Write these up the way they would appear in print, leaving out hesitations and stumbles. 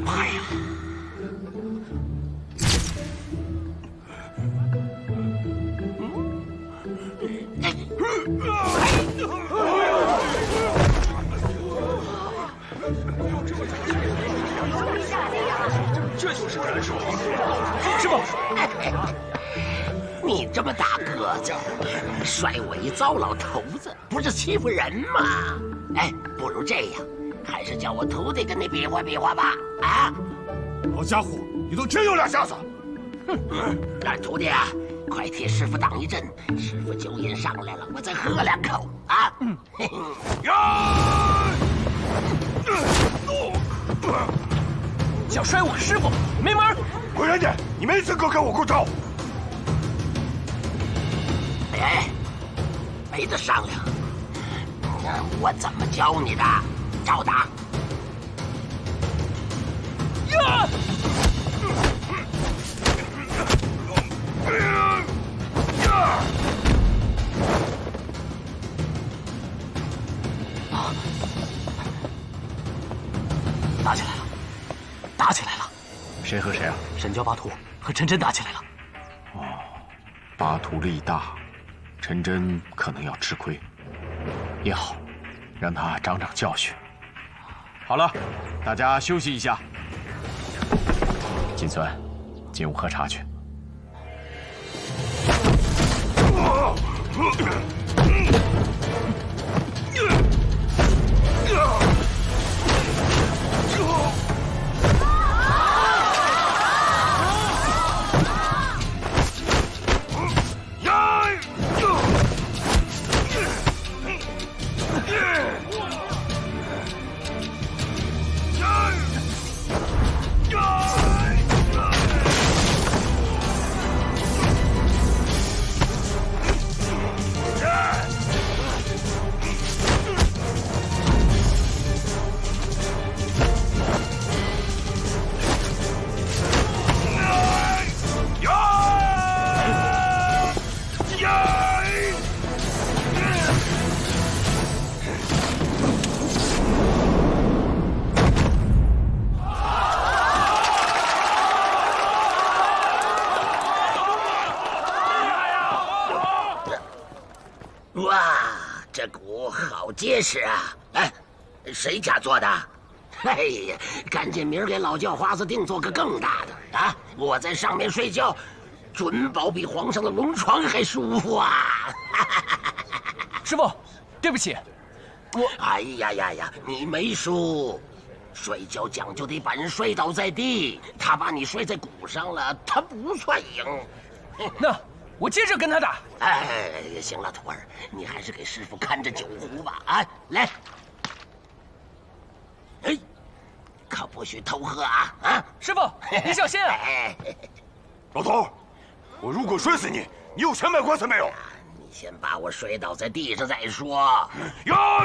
哎呀！这就是斩首！师傅，你这么大个子，摔我一糟老头子，不是欺负人吗？哎，不如这样，还是叫我徒弟跟你比划比划吧。啊！好家伙，你都真有两下子！那徒弟啊，快替师傅挡一阵，师傅酒瘾上来了，我再喝两口啊！想摔我师傅，没门！滚远点！你没资格跟我过招！哎，没得商量。我怎么教你的？照打！呀！打起来了！打起来了！谁和谁啊？沈教巴图和陈真打起来了。哦，巴图力大，陈真可能要吃亏。也好，让他长长教训。好了，大家休息一下。金孙，进屋喝茶去。哇，这鼓好结实啊！哎，谁家做的？哎呀，赶紧明儿给老叫花子定做个更大的啊！我在上面睡觉，准保比皇上的龙床还舒服啊！师傅，对不起，我……哎呀呀呀，你没输。摔跤讲究得把人摔倒在地，他把你摔在鼓上了，他不算赢。那我接着跟他打。哎，行了，徒儿，你还是给师傅看着酒壶吧。啊，来。哎，可不许偷喝啊！啊，师傅，你小心啊！老头，我如果摔死你，你有钱买棺材没有？你先把我摔倒在地上再说。呀！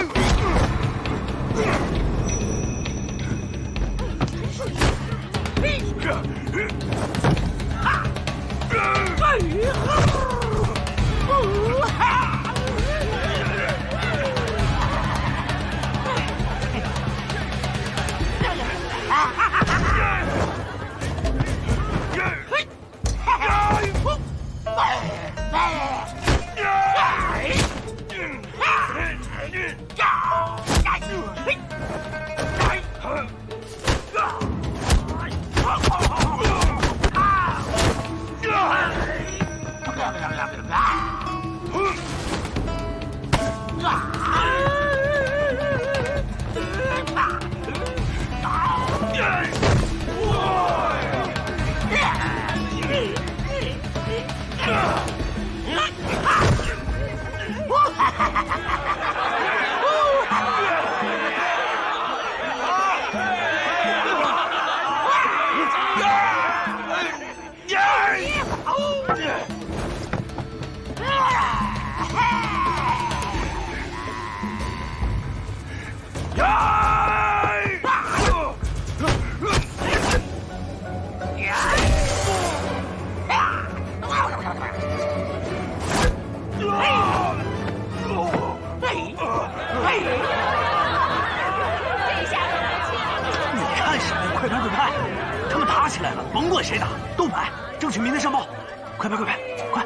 快拍快拍！他们打起来了，甭管谁打，都拍，争取明天上报。快拍快拍，快！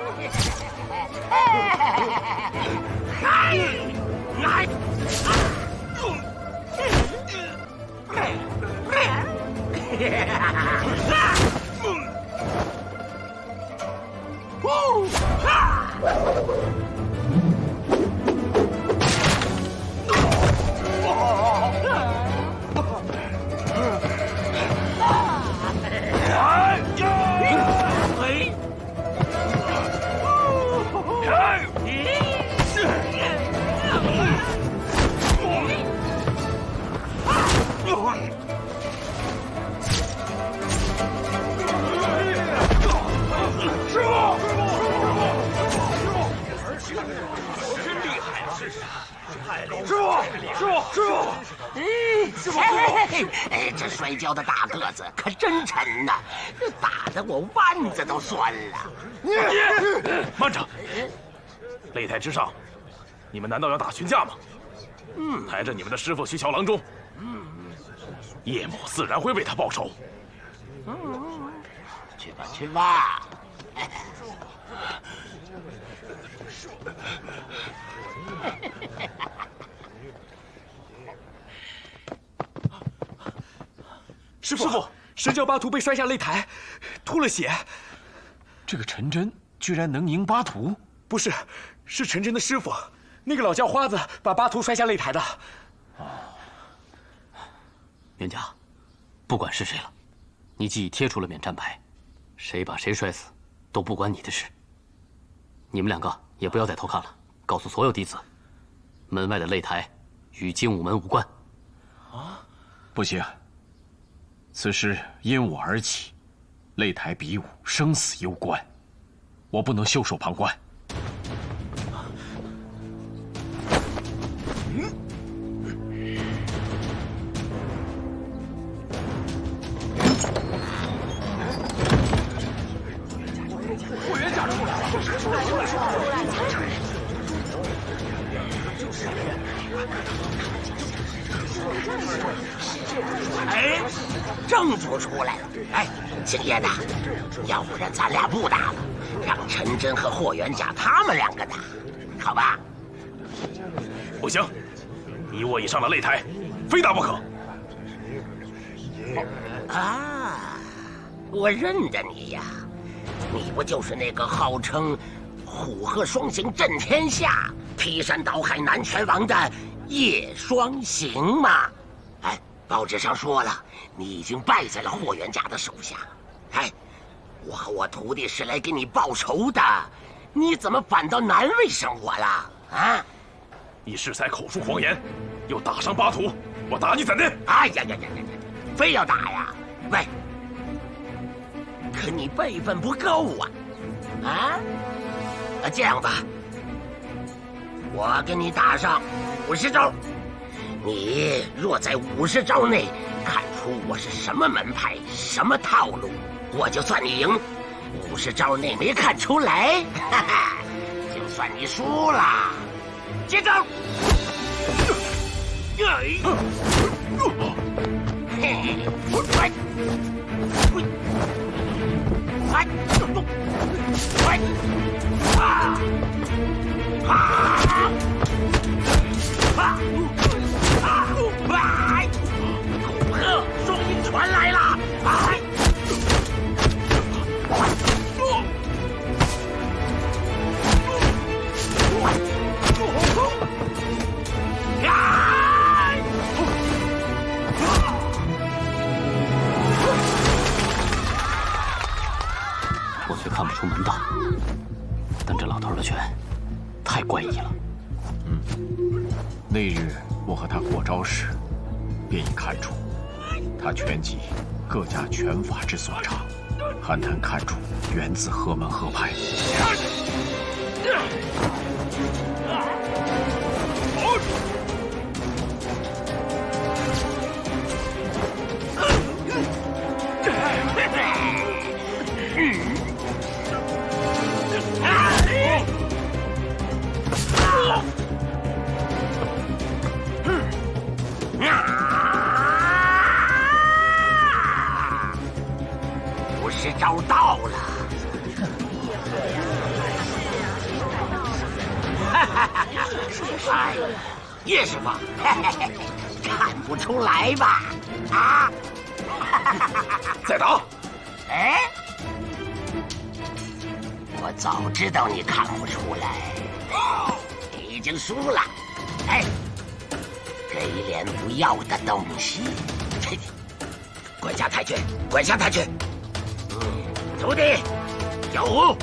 哎，这摔跤的大个子可真沉呐，打得我腕子都酸了。慢着，擂台之上，你们难道要打群架吗？抬着你们的师傅去小郎中，叶某自然会为他报仇。去吧去吧。师傅，神教巴图被摔下擂台，吐了血。这个陈真居然能赢巴图？不是，是陈真的师傅，那个老叫花子把巴图摔下擂台的。冤家，不管是谁了，你既已贴出了免战牌，谁把谁摔死，都不关你的事。你们两个也不要再偷看了，告诉所有弟子，门外的擂台与精武门无关。不行，此事因我而起，擂台比武，生死攸关，我不能袖手旁观。霍元甲出来了！哎，正主出来了！哎，星爷的，要不然咱俩不打了，让陈真和霍元甲他们两个打，好吧？不行，你我已上了擂台，非打不可。啊，我认得你呀，你不就是那个号称虎鹤双形震天下、劈山倒海南拳王的叶双行吗？哎，报纸上说了，你已经败在了霍元甲的手下。哎，我和我徒弟是来给你报仇的，你怎么反倒难为上我了？啊！你适才口出狂言，又打伤巴图，我打你怎的？哎呀呀呀呀呀！非要打呀？喂，可你辈分不够啊！啊？这样吧，我跟你打上50招，你若在50招内看出我是什么门派、什么套路，我就算你赢；50招内没看出来，哈哈，就算你输了。接招！虎鹤双鹰传来了！我虽看不出门道，但这老头的拳太怪异了。那日我和他过招时，便已看出，他拳技各家拳法之所长，汉谈看出源自何门何派。招到了。哎，叶师傅，看不出来吧？啊！再打！哎，我早知道你看不出来，你已经输了。哎，给脸不要的东西！滚下台去，滚下台去！徒弟，小胡，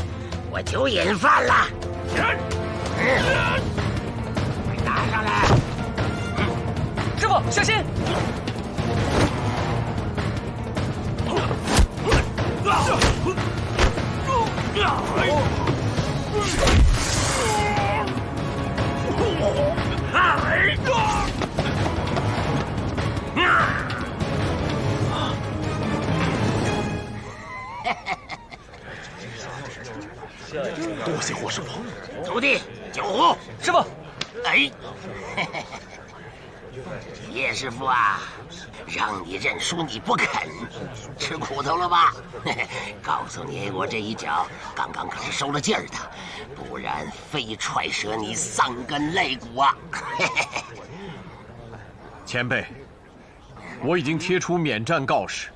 我酒瘾犯了。拿上来！师傅，小心！多谢霍师傅。徒弟，九胡，师傅。哎，叶师傅啊，让你认输你不肯，吃苦头了吧？告诉你，我这一脚刚刚可是收了劲儿的，不然非踹折你3根肋骨啊！前辈，我已经贴出免战告示，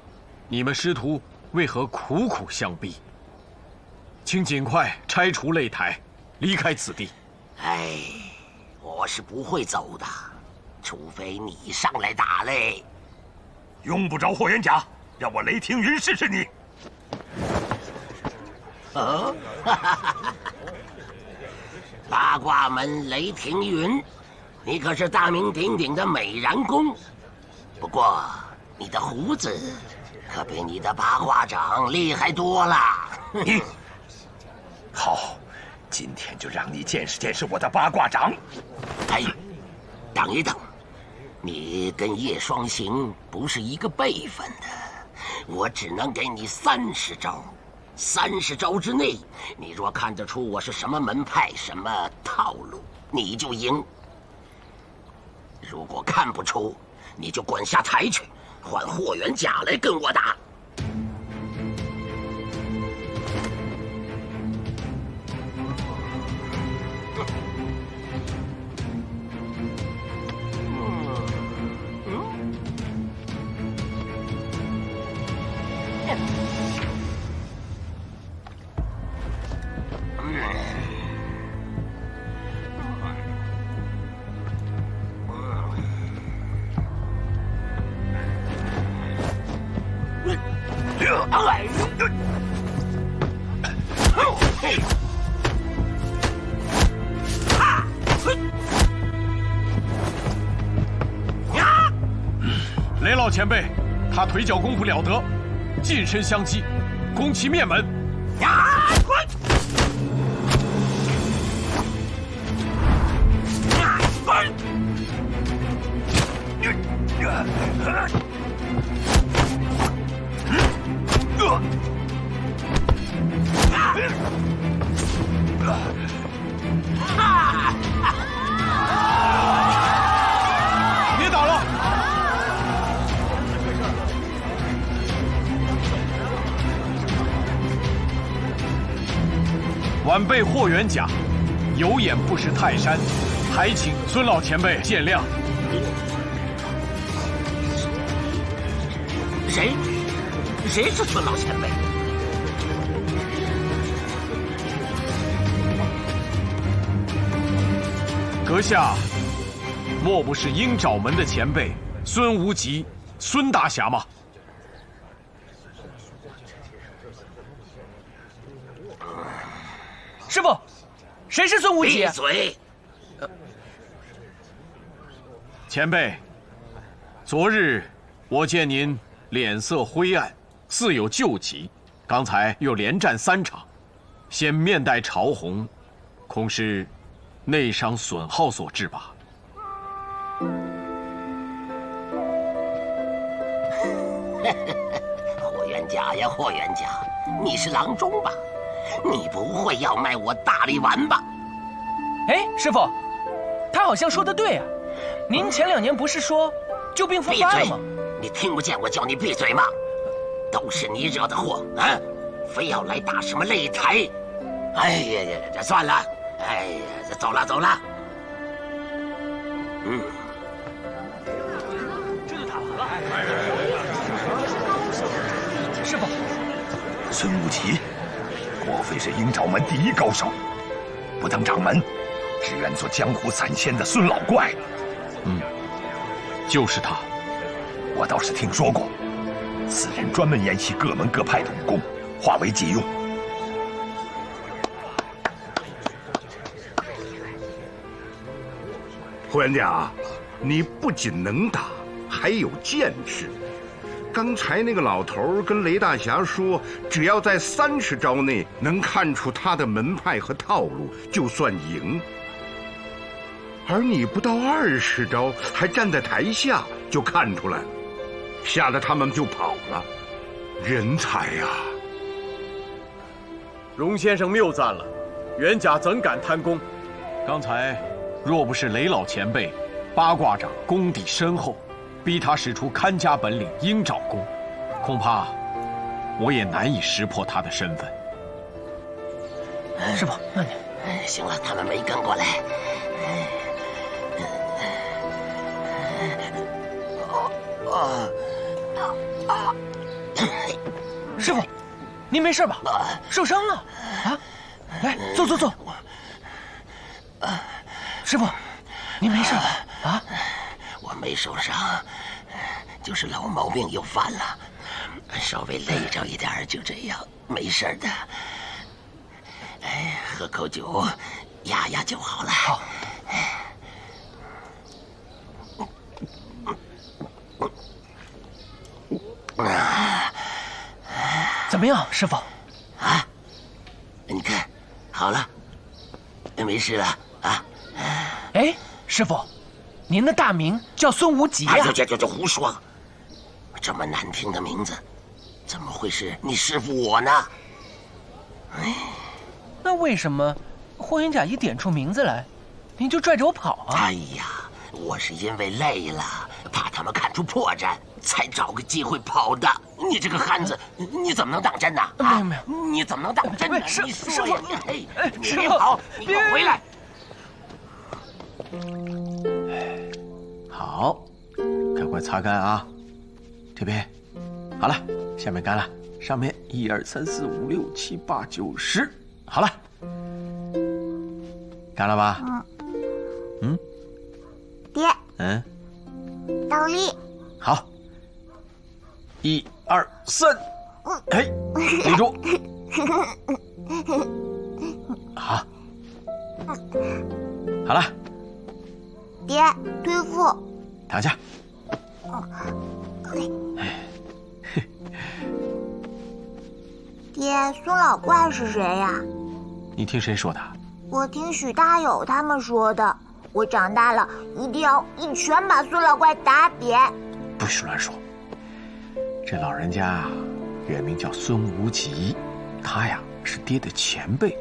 你们师徒为何苦苦相逼？请尽快拆除擂台，离开此地。哎，我是不会走的，除非你上来打嘞。用不着霍元甲，让我雷霆云试试你。哦，八卦门雷霆云，你可是大名鼎鼎的美髯公，不过你的胡子可比你的八卦掌厉害多了。好，今天就让你见识见识我的八卦掌。哎，等一等，你跟叶双行不是一个辈分的，我只能给你30招。30招之内，你若看得出我是什么门派、什么套路，你就赢。如果看不出，你就滚下台去，换霍元甲来跟我打。雷老前辈，他腿脚功夫了得，近身相击，攻其面门。别打了！晚辈霍元甲，有眼不识泰山，还请孙老前辈见谅。谁是孙老前辈？阁下，莫不是鹰爪门的前辈孙无极、孙大侠吗？师傅，谁是孙无极？闭嘴！前辈，昨日我见您脸色灰暗，似有旧疾，刚才又连战3场，现面带潮红，恐是内伤损耗所致吧？霍元甲呀，霍元甲，你是郎中吧？你不会要卖我大力丸吧？哎，师傅，他好像说的对啊。您前2年不是说旧病复发了吗？你听不见我叫你闭嘴吗？都是你惹的祸啊！非要来打什么擂台？哎呀，这算了，哎呀，走了走了。知道他了。师傅，孙无极，莫非是鹰爪门第一高手？不当掌门，只愿做江湖散仙的孙老怪。就是他。我倒是听说过，此人专门研习各门各派的武功，化为己用。霍元甲，你不仅能打，还有见识。刚才那个老头跟雷大侠说，只要在30招内能看出他的门派和套路，就算赢。而你不到20招，还站在台下就看出来了，吓得他们就跑了。人才呀！荣先生谬赞了，元甲怎敢贪功？刚才若不是雷老前辈八卦掌功底深厚，逼他使出看家本领鹰爪功，恐怕我也难以识破他的身份。师傅，慢点。行了，他们没跟过来。师傅，您没事吧？受伤了？啊，来，坐坐坐。师傅，您没事吧？啊，我没受伤，就是老毛病又犯了，稍微累着一点，就这样，没事的。哎，喝口酒，压压就好了。好。怎么样，师傅？啊，你看，好了，没事了啊。哎，师傅，您的大名叫孙无极呀？哎呦，这胡说！这么难听的名字，怎么会是你师傅我呢？哎，那为什么霍元甲一点出名字来，您就拽着我跑啊？哎呀，我是因为累了，怕他们看出破绽，才找个机会跑的。你这个汉子，你怎么能当真呢？啊，没有，你怎么能当真呢？师你说呀，你师傅别跑，你给我回来！好，赶快擦干啊！这边好了，下面干了，上面1、2、3、4、5、6、7、8、9、10，好了，干了吧？爹。倒立。好，1、2、3，嘿，立住。好，好了。爹，推腹。躺下。爹，孙老怪是谁呀？你听谁说的？我听许大友他们说的。我长大了一定要一拳把孙老怪打扁。不许乱说。这老人家啊，原名叫孙无极，他呀是爹的前辈，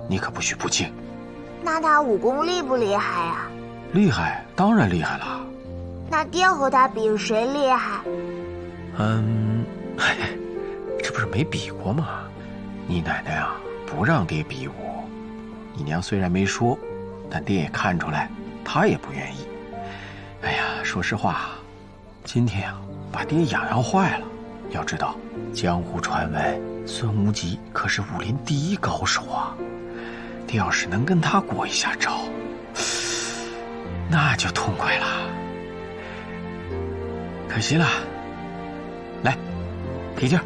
你可不许不敬。那他武功厉不厉害呀？厉害，当然厉害了。那爹和他比谁厉害？这不是没比过吗？你奶奶啊，不让爹比武。你娘虽然没说，但爹也看出来，她也不愿意。哎呀，说实话，今天啊，把爹痒坏了。要知道，江湖传闻孙无极可是武林第一高手啊。爹要是能跟他过一下招，那就痛快了。可惜了，来，提劲儿。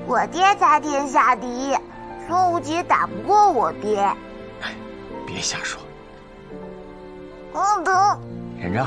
我爹才天下第一，孙无极打不过我爹。别瞎说。疼。忍着。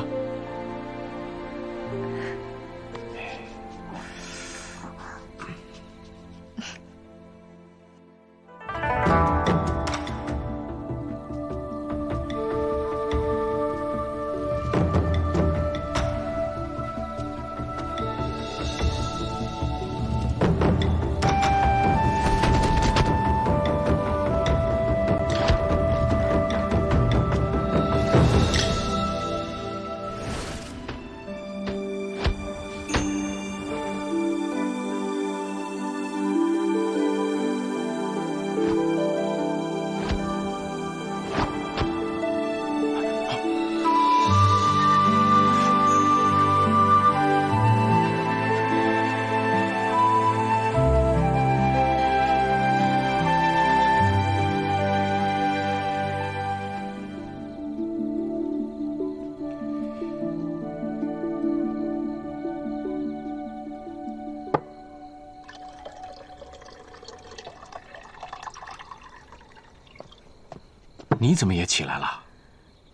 你怎么也起来了？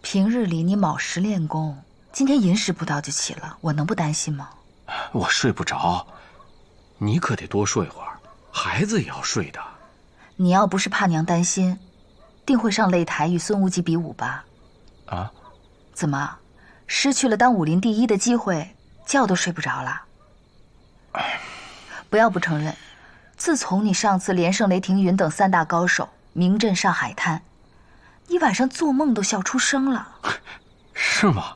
平日里你卯时练功，今天寅时不到就起了，我能不担心吗？我睡不着，你可得多睡会儿，孩子也要睡的。你要不是怕娘担心，定会上擂台与孙无忌比武吧？啊？怎么，失去了当武林第一的机会，觉都睡不着了？不要不承认，自从你上次连胜雷霆云等3大高手，名震上海滩，你晚上做梦都笑出声了。是吗？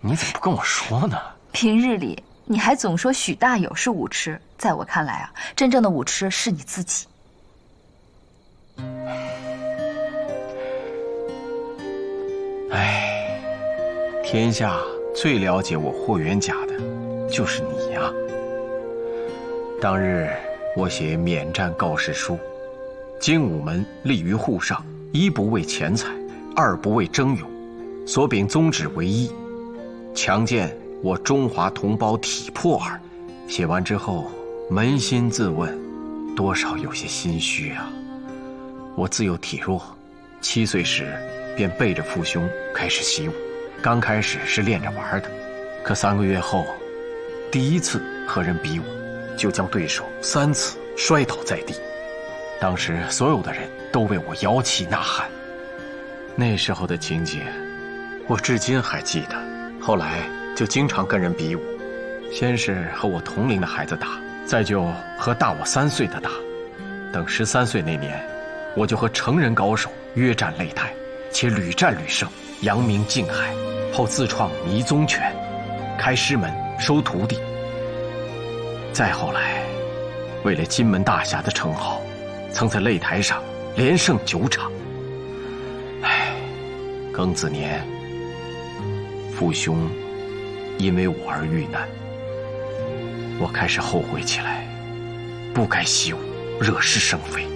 你怎么不跟我说呢？平日里你还总说许大有是武痴，在我看来啊，真正的武痴是你自己。哎，天下最了解我霍元甲的，就是你呀。当日我写免战告示书，精武门立于沪上，一不为钱财，二不为争勇，所秉宗旨为一，强健我中华同胞体魄耳。写完之后，扪心自问，多少有些心虚啊。我自幼体弱，7岁时便背着父兄开始习武。刚开始是练着玩的，可3个月后，第一次和人比武，就将对手3次摔倒在地。当时所有的人都为我摇旗呐喊。那时候的情节，我至今还记得。后来就经常跟人比武，先是和我同龄的孩子打，再就和大我3岁的打。等13岁那年，我就和成人高手约战擂台，且屡战屡胜，扬名境海。后自创迷踪拳，开师门收徒弟。再后来，为了金门大侠的称号，曾在擂台上连胜9场。唉，庚子年，父兄因为我而遇难，我开始后悔起来，不该习武，惹是生非。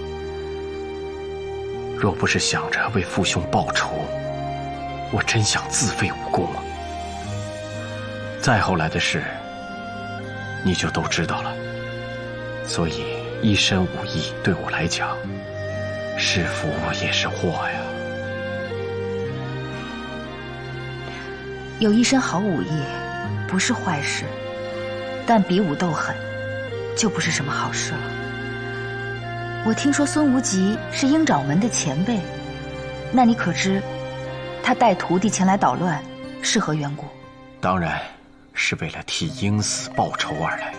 若不是想着为父兄报仇，我真想自废武功啊。再后来的事，你就都知道了。所以一身武艺对我来讲，是福也是祸呀。有一身好武艺，不是坏事，但比武斗狠，就不是什么好事了。我听说孙无极是鹰爪门的前辈，那你可知他带徒弟前来捣乱是何缘故？当然是为了替鹰嗣报仇而来。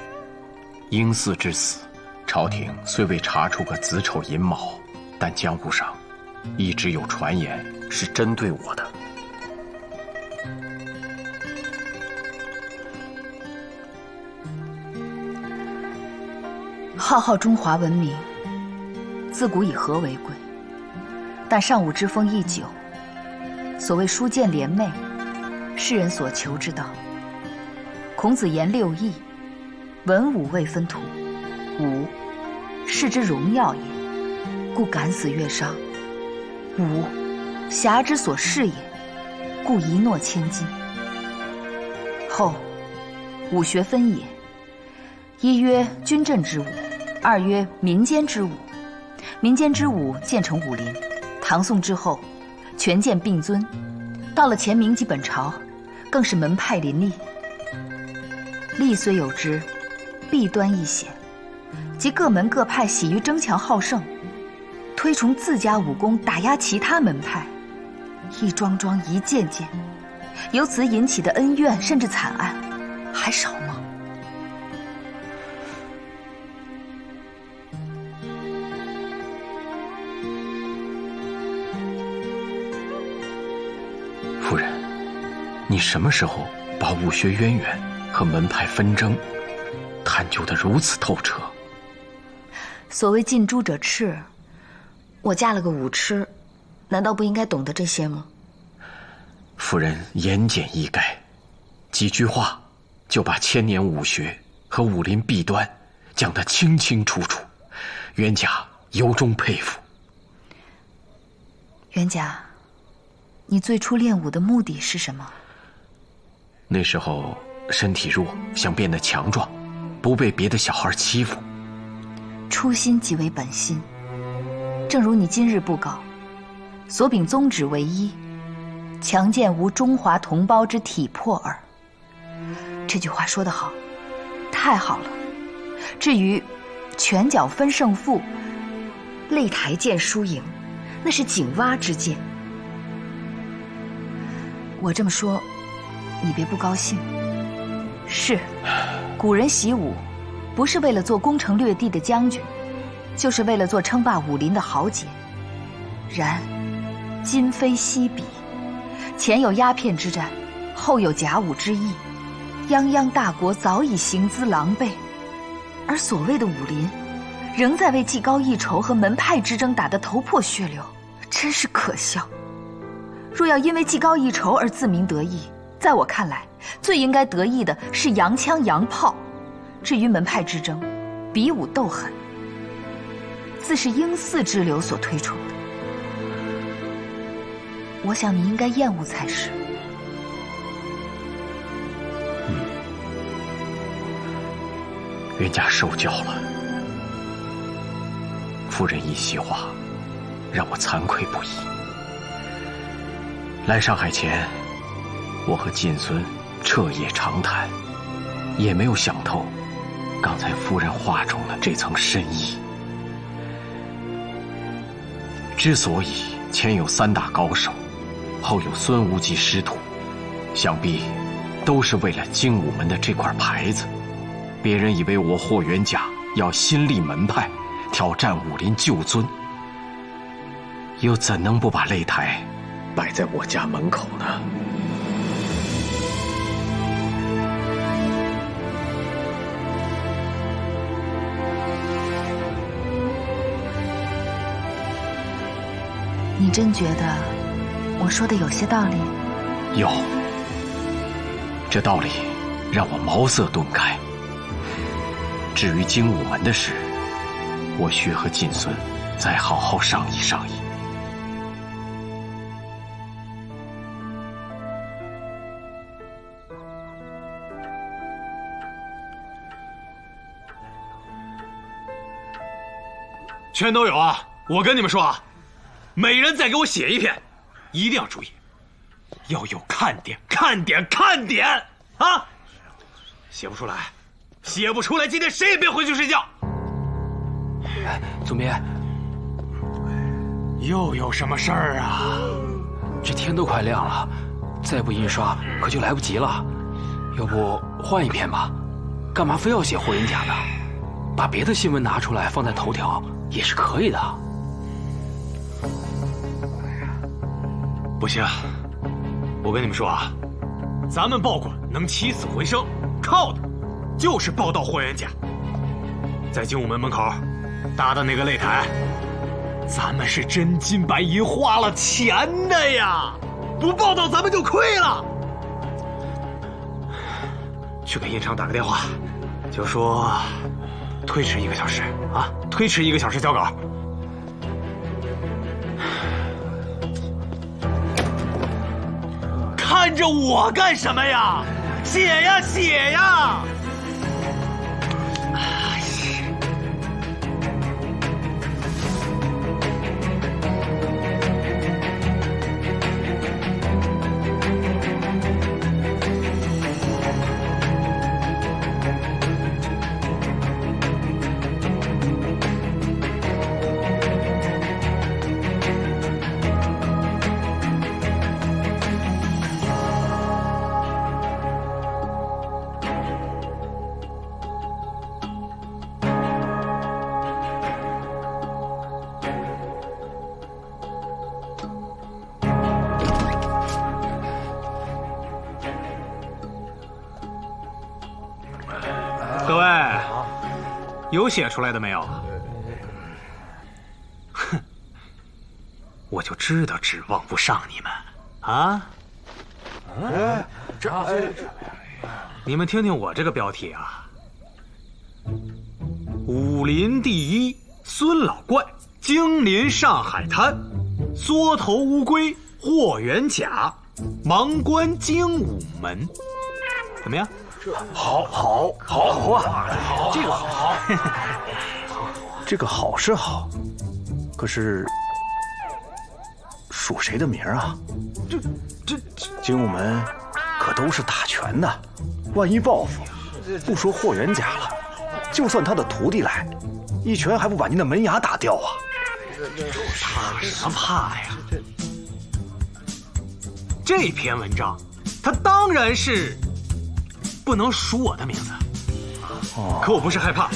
鹰嗣之死，朝廷虽未查出个子丑寅卯，但江湖上一直有传言是针对我的。浩浩中华文明，自古以和为贵，但尚武之风亦久。所谓书剑联袂，世人所求之道。孔子言6艺，文武未分土，武，士之荣耀也，故敢死乐商；武，侠之所恃也，故一诺千金。后，武学分也，一曰军阵之武，二曰民间之武。民间之武渐成武林，唐宋之后，权剑并尊，到了前明及本朝，更是门派林立。力虽有之，弊端亦显，即各门各派喜于争强好胜，推崇自家武功打压其他门派，一桩桩一件件，由此引起的恩怨甚至惨案，还少吗？夫人，你什么时候把武学渊源和门派纷争探究得如此透彻？所谓近朱者赤，我嫁了个武痴，难道不应该懂得这些吗？夫人言简意赅，几句话就把千年武学和武林弊端讲得清清楚楚，元甲由衷佩服。元甲，你最初练武的目的是什么？那时候身体弱，想变得强壮，不被别的小孩欺负。初心即为本心，正如你今日不高，所秉宗旨为一，强健吾中华同胞之体魄耳。这句话说得好，太好了。至于拳脚分胜负，擂台见输赢，那是井蛙之见。我这么说，你别不高兴。是，古人习武，不是为了做攻城略地的将军，就是为了做称霸武林的豪杰。然，今非昔比，前有鸦片之战，后有甲午之役，泱泱大国早已行姿狼狈，而所谓的武林，仍在为技高一筹和门派之争打得头破血流，真是可笑。若要因为技高一筹而自鸣得意，在我看来，最应该得意的是洋枪洋炮。至于门派之争，比武斗狠，自是英嗣之流所推崇的。我想你应该厌恶才是。冤家受教了。夫人一席话，让我惭愧不已。来上海前，我和晋孙彻夜长谈，也没有想透刚才夫人话中的这层深意。之所以前有3大高手，后有孙无忌师徒，想必都是为了精武门的这块牌子。别人以为我霍元甲要新立门派，挑战武林旧尊，又怎能不把擂台摆在我家门口呢？你真觉得我说的有些道理？有，这道理让我茅塞顿开。至于精武门的事，我需和晋孙再好好商议商议。全都有啊！我跟你们说啊，每人再给我写一篇，一定要注意，要有看点，看点，看点啊！写不出来，写不出来，今天谁也别回去睡觉。哎，总编，又有什么事儿啊？这天都快亮了，再不印刷可就来不及了。要不换一篇吧？干嘛非要写霍元甲呢？把别的新闻拿出来放在头条也是可以的。不行，我跟你们说啊，咱们报馆能起死回生，靠的就是报道霍元甲。在精武门门口搭的那个擂台，咱们是真金白银花了钱的呀，不报道咱们就亏了。去给印厂打个电话，就说推迟1个小时啊，推迟1个小时交稿。看着我干什么呀？写呀写呀！各位，有写出来的没有？哼，我就知道指望不上你们啊！你们听听我这个标题啊：武林第一孙老怪惊临上海滩，缩头乌龟霍元甲，盲观精武门，怎么样？好啊，这个好，这个好是好，可是属谁的名啊？这精武门可都是打拳的，万一报复，不说霍元甲了，就算他的徒弟来，一拳还不把您的门牙打掉啊？怕什么怕呀？这篇文章，它当然是不能署我的名字。可我不是害怕，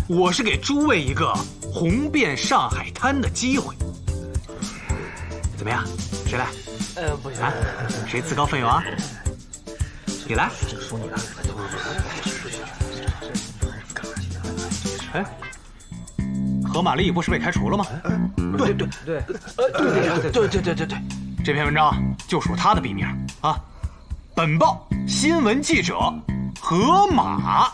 我是给诸位一个红遍上海滩的机会。怎么样？谁来？不行啊，谁自告奋勇啊？你来。说你来。哎，何玛丽不是被开除了吗？对，这篇文章就属他的笔名啊。本报新闻记者何马。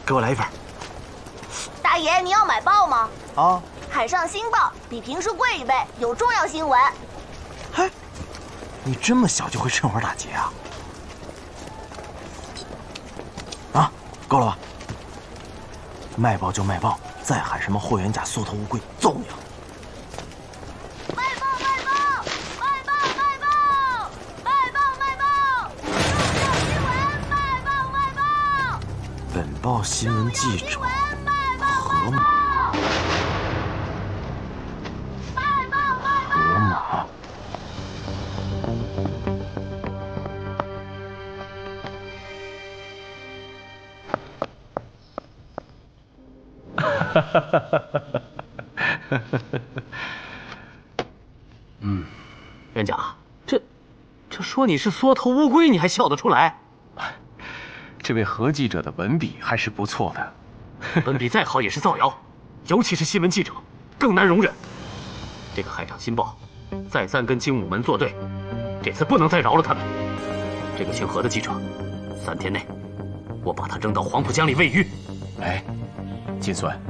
给我来一份。大爷，你要买报吗？啊，海上新报比平时贵1倍，有重要新闻。嘿，你这么小就会趁火打劫啊？啊，够了吧？卖报就卖报，再喊什么霍元甲缩头乌龟，揍你啊！本报新闻记者何马。元甲，这说你是缩头乌龟，你还笑得出来？这位何记者的文笔还是不错的。文笔再好也是造谣，尤其是新闻记者，更难容忍。这个《海上新报》再三跟精武门作对，这次不能再饶了他们。这个姓何的记者，3天内我把他扔到黄浦江里喂鱼。哎，金酸，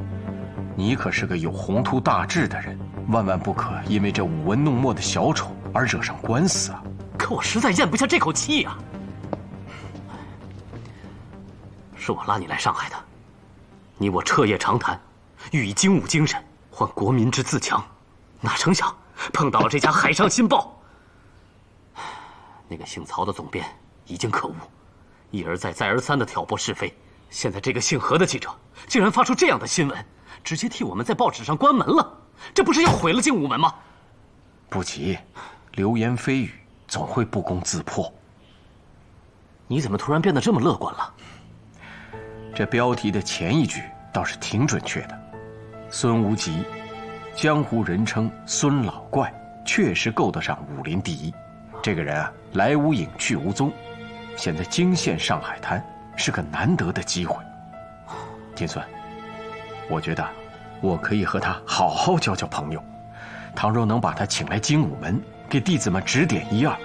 你可是个有宏图大志的人，万万不可因为这舞文弄墨的小丑而惹上官司啊！可我实在咽不下这口气呀。是我拉你来上海的，你我彻夜长谈，欲以精武精神换国民之自强，哪成想碰到了这家《海上新报》。那个姓曹的总编已经可恶，一而再再而三的挑拨是非。现在这个姓何的记者竟然发出这样的新闻，直接替我们在报纸上关门了，这不是要毁了精武门吗？不急，流言蜚语总会不攻自破。你怎么突然变得这么乐观了？这标题的前一句倒是挺准确的。孙无极，江湖人称孙老怪，确实够得上武林第一。这个人啊，来无影去无踪，现在惊现上海滩，是个难得的机会。金酸，我觉得我可以和他好好交交朋友。倘若能把他请来精武门，给弟子们指点一二，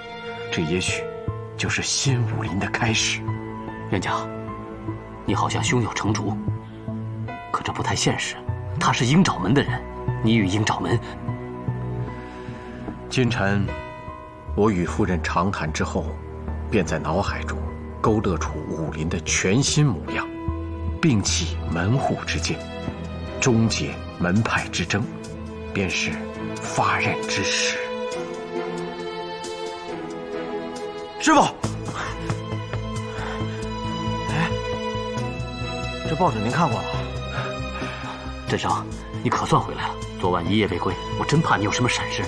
这也许就是新武林的开始。元甲，你好像胸有成竹，可这不太现实。他是鹰爪门的人，你与鹰爪门……今晨，我与夫人长谈之后，便在脑海中勾勒出武林的全新模样，摒弃门户之见，终结门派之争，便是发轫之时。师傅，哎，这报纸您看过了？振生，你可算回来了。昨晚一夜未归，我真怕你有什么闪失。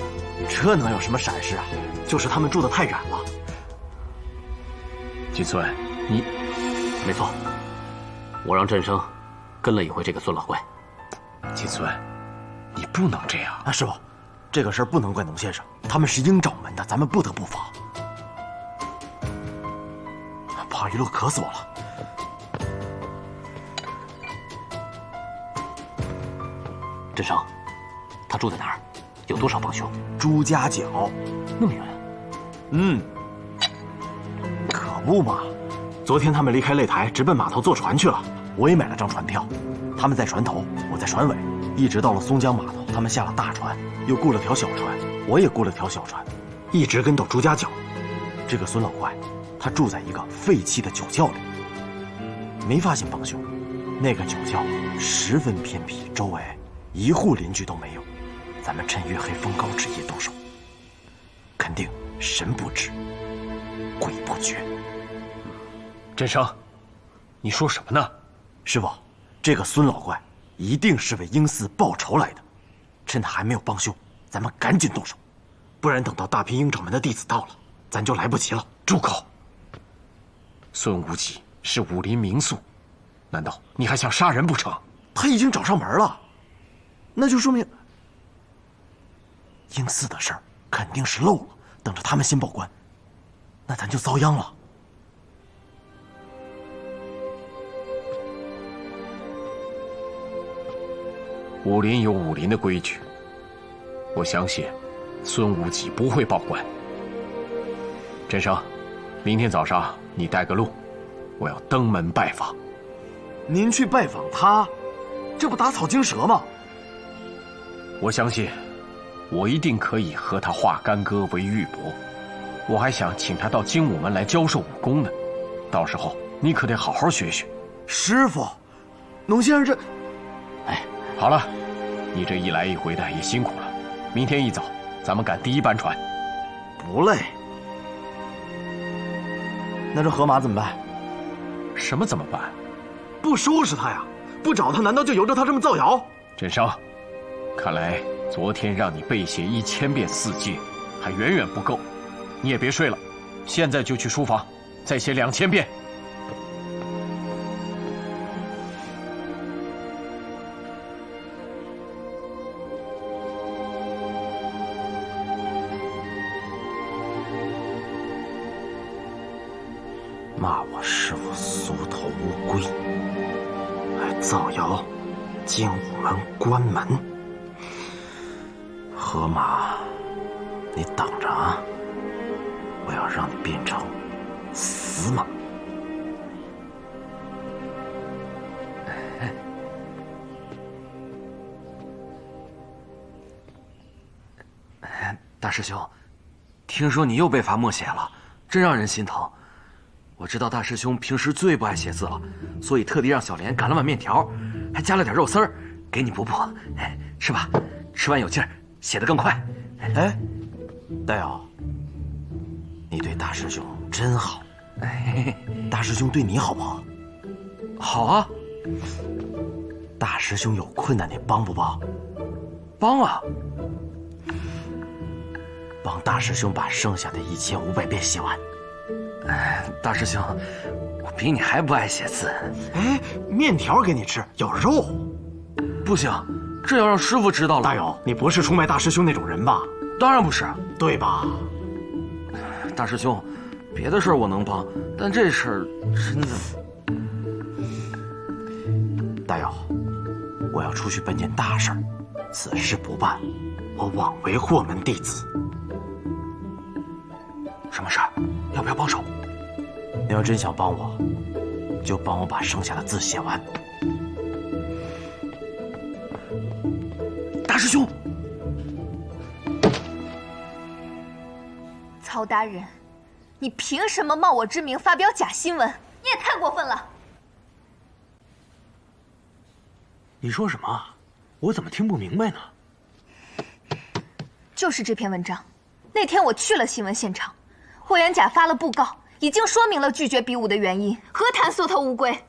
这能有什么闪失啊？就是他们住得太远了。金孙，你……没错，我让振生跟了一回这个孙老怪。金孙，你不能这样啊！师傅，这个事儿不能怪农先生，他们是鹰爪门的，咱们不得不防。怕一乐渴死我了。振生，他住在哪儿？有多少帮凶？朱家角，那么远？嗯，可不嘛。昨天他们离开擂台，直奔码头坐船去了。我也买了张船票，他们在船头，我在船尾，一直到了松江码头。他们下了大船，又雇了条小船，我也雇了条小船，一直跟到朱家角。这个孙老怪，他住在一个废弃的酒窖里，没发现帮凶。那个酒窖十分偏僻，周围一户邻居都没有。咱们趁月黑风高之夜动手，肯定神不知鬼不觉。振生，你说什么呢？师傅，这个孙老怪一定是为鹰寺报仇来的，趁他还没有帮凶，咱们赶紧动手，不然等到大批鹰掌门的弟子到了，咱就来不及了。住口！孙无忌是武林名宿，难道你还想杀人不成？他已经找上门了，那就说明鹰寺的事儿肯定是漏了，等着他们先报官，那咱就遭殃了。武林有武林的规矩，我相信孙无忌不会报官。振生，明天早上你带个路，我要登门拜访。您去拜访他，这不打草惊蛇吗？我相信我一定可以和他化干戈为玉帛。我还想请他到精武门来教授武功呢，到时候你可得好好学学。师傅，农先生这……哎，好了，你这一来一回的也辛苦了。明天一早咱们赶第一班船。不累。那这河马怎么办？什么怎么办？不收拾他呀！不找他，难道就由着他这么造谣？振生，看来昨天让你背写1000遍四戒，还远远不够。你也别睡了，现在就去书房，再写2000遍。骂我师傅缩头乌龟，还造谣精武门关门。河马，你等着啊！我要让你变成死马。大师兄，听说你又被罚默写了，真让人心疼。我知道大师兄平时最不爱写字了，所以特地让小莲擀了碗面条，还加了点肉丝儿，给你补补。吃吧，吃完有劲儿，写得更快。哎，戴瑶，你对大师兄真好。大师兄对你好不好？好啊。大师兄有困难，你帮不帮？帮啊。帮大师兄把剩下的1500遍写完。大师兄，我比你还不爱写字。哎，面条给你吃，有肉。不行，这要让师傅知道了。大友，你不是出卖大师兄那种人吧？当然不是，对吧？大师兄，别的事儿我能帮，但这事儿真的……大友，我要出去办件大事儿，此事不办，我枉为霍门弟子。什么事儿？要不要帮手？你要真想帮我，就帮我把剩下的字写完。大师兄，曹大人，你凭什么冒我之名发表假新闻？你也太过分了！你说什么？我怎么听不明白呢？就是这篇文章，那天我去了新闻现场。霍元甲发了布告，已经说明了拒绝比武的原因，何谈缩头乌龟？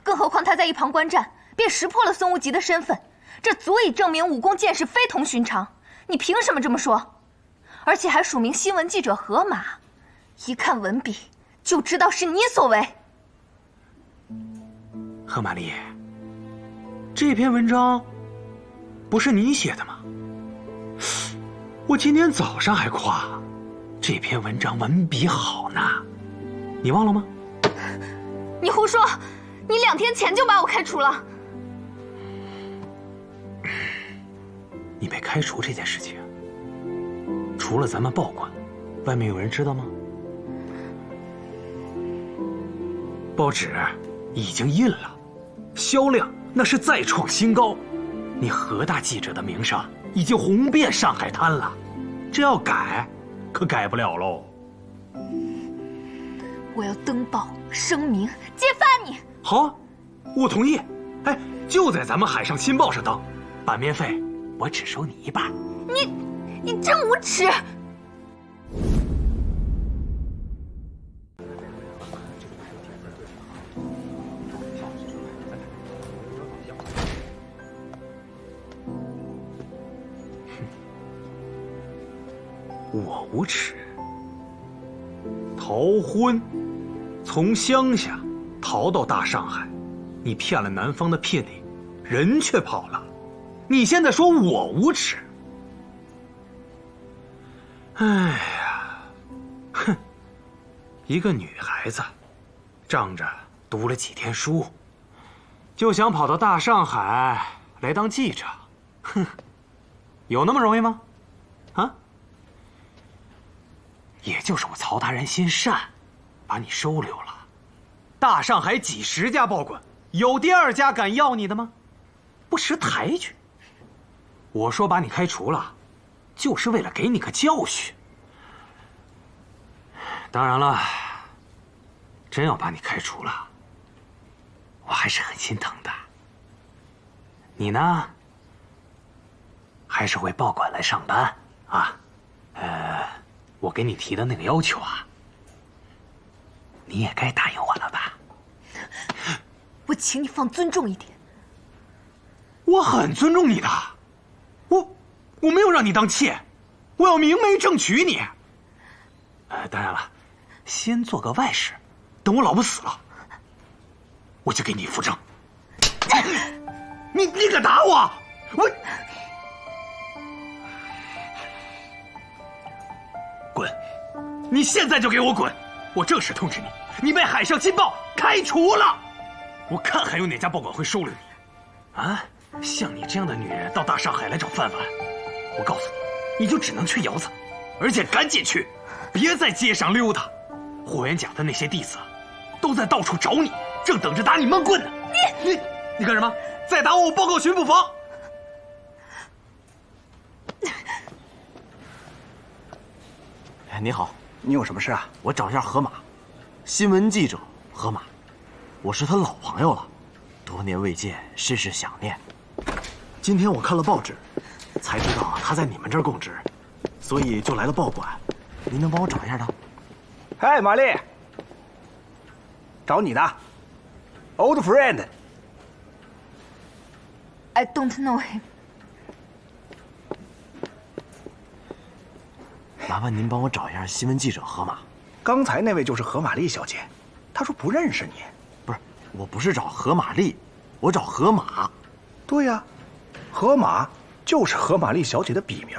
更何况他在一旁观战，便识破了孙无极的身份，这足以证明武功见识非同寻常。你凭什么这么说？而且还署名新闻记者河马，一看文笔就知道是你所为。贺玛丽，这篇文章不是你写的吗？我今天早上还夸这篇文章文笔好呢，你忘了吗？你胡说！你2天前就把我开除了。被开除这件事情，除了咱们报馆，外面有人知道吗？报纸已经印了，销量那是再创新高，你何大记者的名声已经红遍上海滩了，这要改，可改不了喽。我要登报声明，揭发你。好啊，我同意。哎，就在咱们《海上新报》上登，版面费我只收你一半。你真无耻！我无耻。逃婚，从乡下逃到大上海，你骗了南方的聘礼，人却跑了，你现在说我无耻？哎呀，哼，一个女孩子，仗着读了几天书，就想跑到大上海来当记者，哼，有那么容易吗？啊？也就是我曹大人心善，把你收留了。大上海几十家报馆，有第二家敢要你的吗？不识抬举。我说把你开除了，就是为了给你个教训。当然了，真要把你开除了，我还是很心疼的。你呢，还是回报馆来上班啊？我给你提的那个要求啊，你也该答应我了吧？我请你放尊重一点。我很尊重你的，我没有让你当妾，我要明媒正娶你。当然了，先做个外事，等我老婆死了，我就给你扶正。你敢打我？滚！你现在就给我滚！我正式通知你，你被《海上新报》开除了。我看还有哪家报馆会收留你？啊，像你这样的女人到大上海来找饭碗，我告诉你，你就只能去窑子，而且赶紧去，别在街上溜达。霍元甲的那些弟子都在到处找你，正等着打你闷棍呢。你干什么？再打我，我报告巡捕房。你好，你有什么事啊？我找一下河马，新闻记者河马，我是他老朋友了，多年未见，甚是想念。今天我看了报纸，才知道他在你们这儿供职，所以就来了报馆。您能帮我找一下他？嗨，玛丽，找你的 old friend。 I don't know him。麻烦您帮我找一下新闻记者河马。刚才那位就是何玛丽小姐，她说不认识你。不是，我不是找何玛丽，我找河马。对呀，河马就是何玛丽小姐的笔名。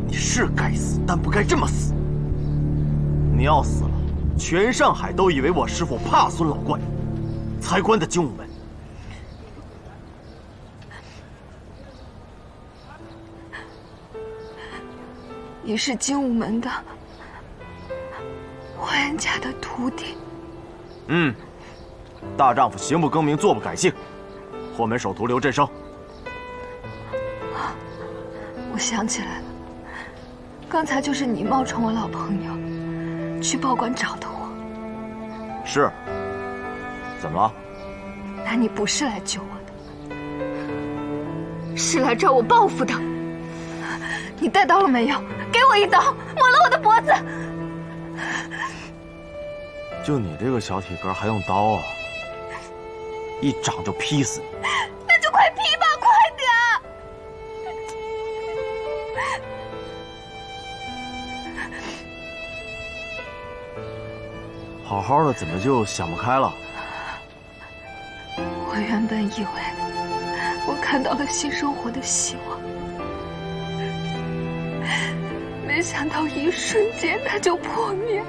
你是该死，但不该这么死。你要死了，全上海都以为我师父怕孙老怪，才关的精武门。你是精武门的霍元甲的徒弟。大丈夫行不更名，坐不改姓。霍门首徒刘振生。我想起来了，刚才就是你冒充我老朋友，去报馆找的我。是。怎么了？那你不是来救我的，是来找我报复的。你带刀了没有？给我一刀，抹了我的脖子。就你这个小体格还用刀啊？一掌就劈死你！那就快劈吧，快点！好好的怎么就想不开了？我原本以为我看到了新生活的希望，没想到一瞬间它就破灭了。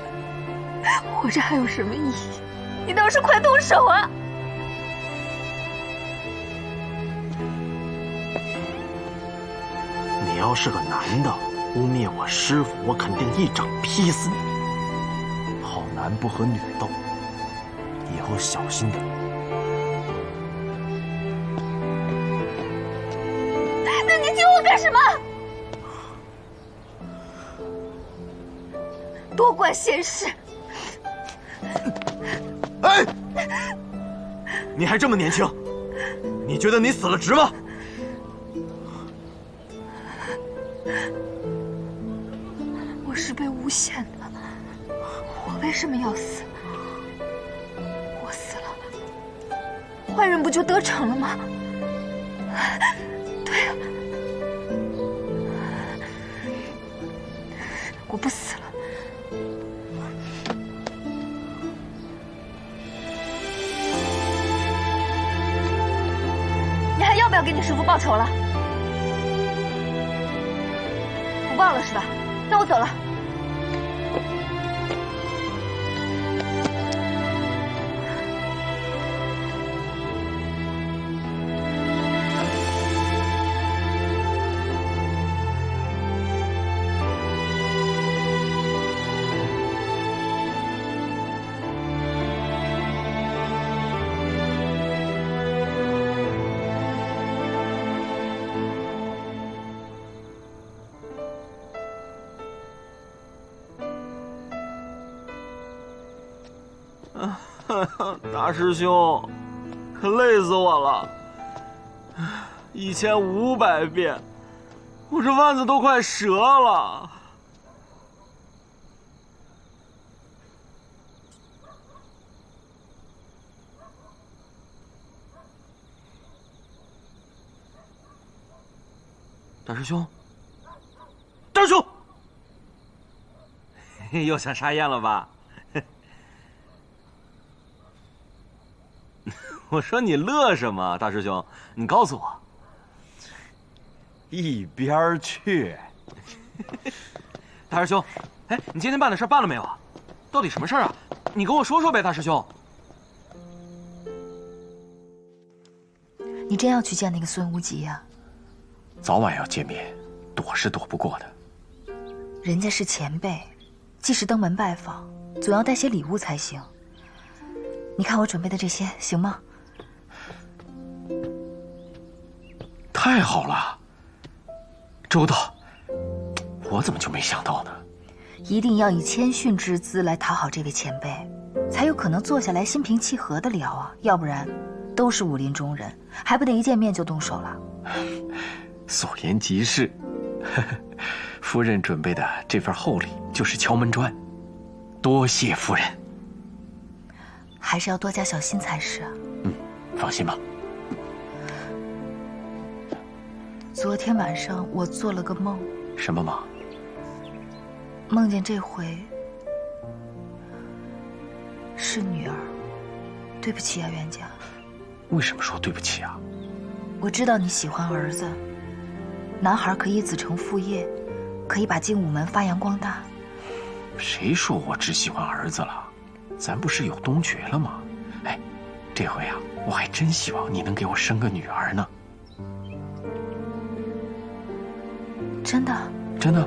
活着还有什么意义？你倒是快动手啊！你要是个男的，污蔑我师父，我肯定一掌劈死你。好男不和女斗，以后小心点。那你救我干什么？多管闲事！哎，你还这么年轻，你觉得你死了值吗？我是被诬陷的，我为什么要死？我死了，坏人不就得逞了吗？对了，我不死了。你还要不要给你师父报仇了？不报了是吧？那我走了。大师兄，可累死我了，1500遍，我这腕子都快折了。大师兄，大师兄，又想杀燕了吧？我说你乐什么，大师兄？你告诉我。一边去！大师兄，哎，你今天办的事办了没有啊？到底什么事儿啊？你跟我说说呗，大师兄。你真要去见那个孙无极呀？早晚要见面，躲是躲不过的。人家是前辈，即使登门拜访，总要带些礼物才行。你看我准备的这些，行吗？太好了，周到，我怎么就没想到呢？一定要以谦逊之姿来讨好这位前辈，才有可能坐下来心平气和的聊啊，要不然都是武林中人，还不得一见面就动手了？所言极是，夫人准备的这份厚礼就是敲门砖，多谢夫人。还是要多加小心才是啊。放心吧。昨天晚上我做了个梦。什么梦？梦见这回是女儿。对不起啊，袁家。为什么说对不起啊？我知道你喜欢儿子，男孩可以子承父业，可以把精武门发扬光大。谁说我只喜欢儿子了？咱不是有东诀了吗？哎，这回啊，我还真希望你能给我生个女儿呢。真的？真的。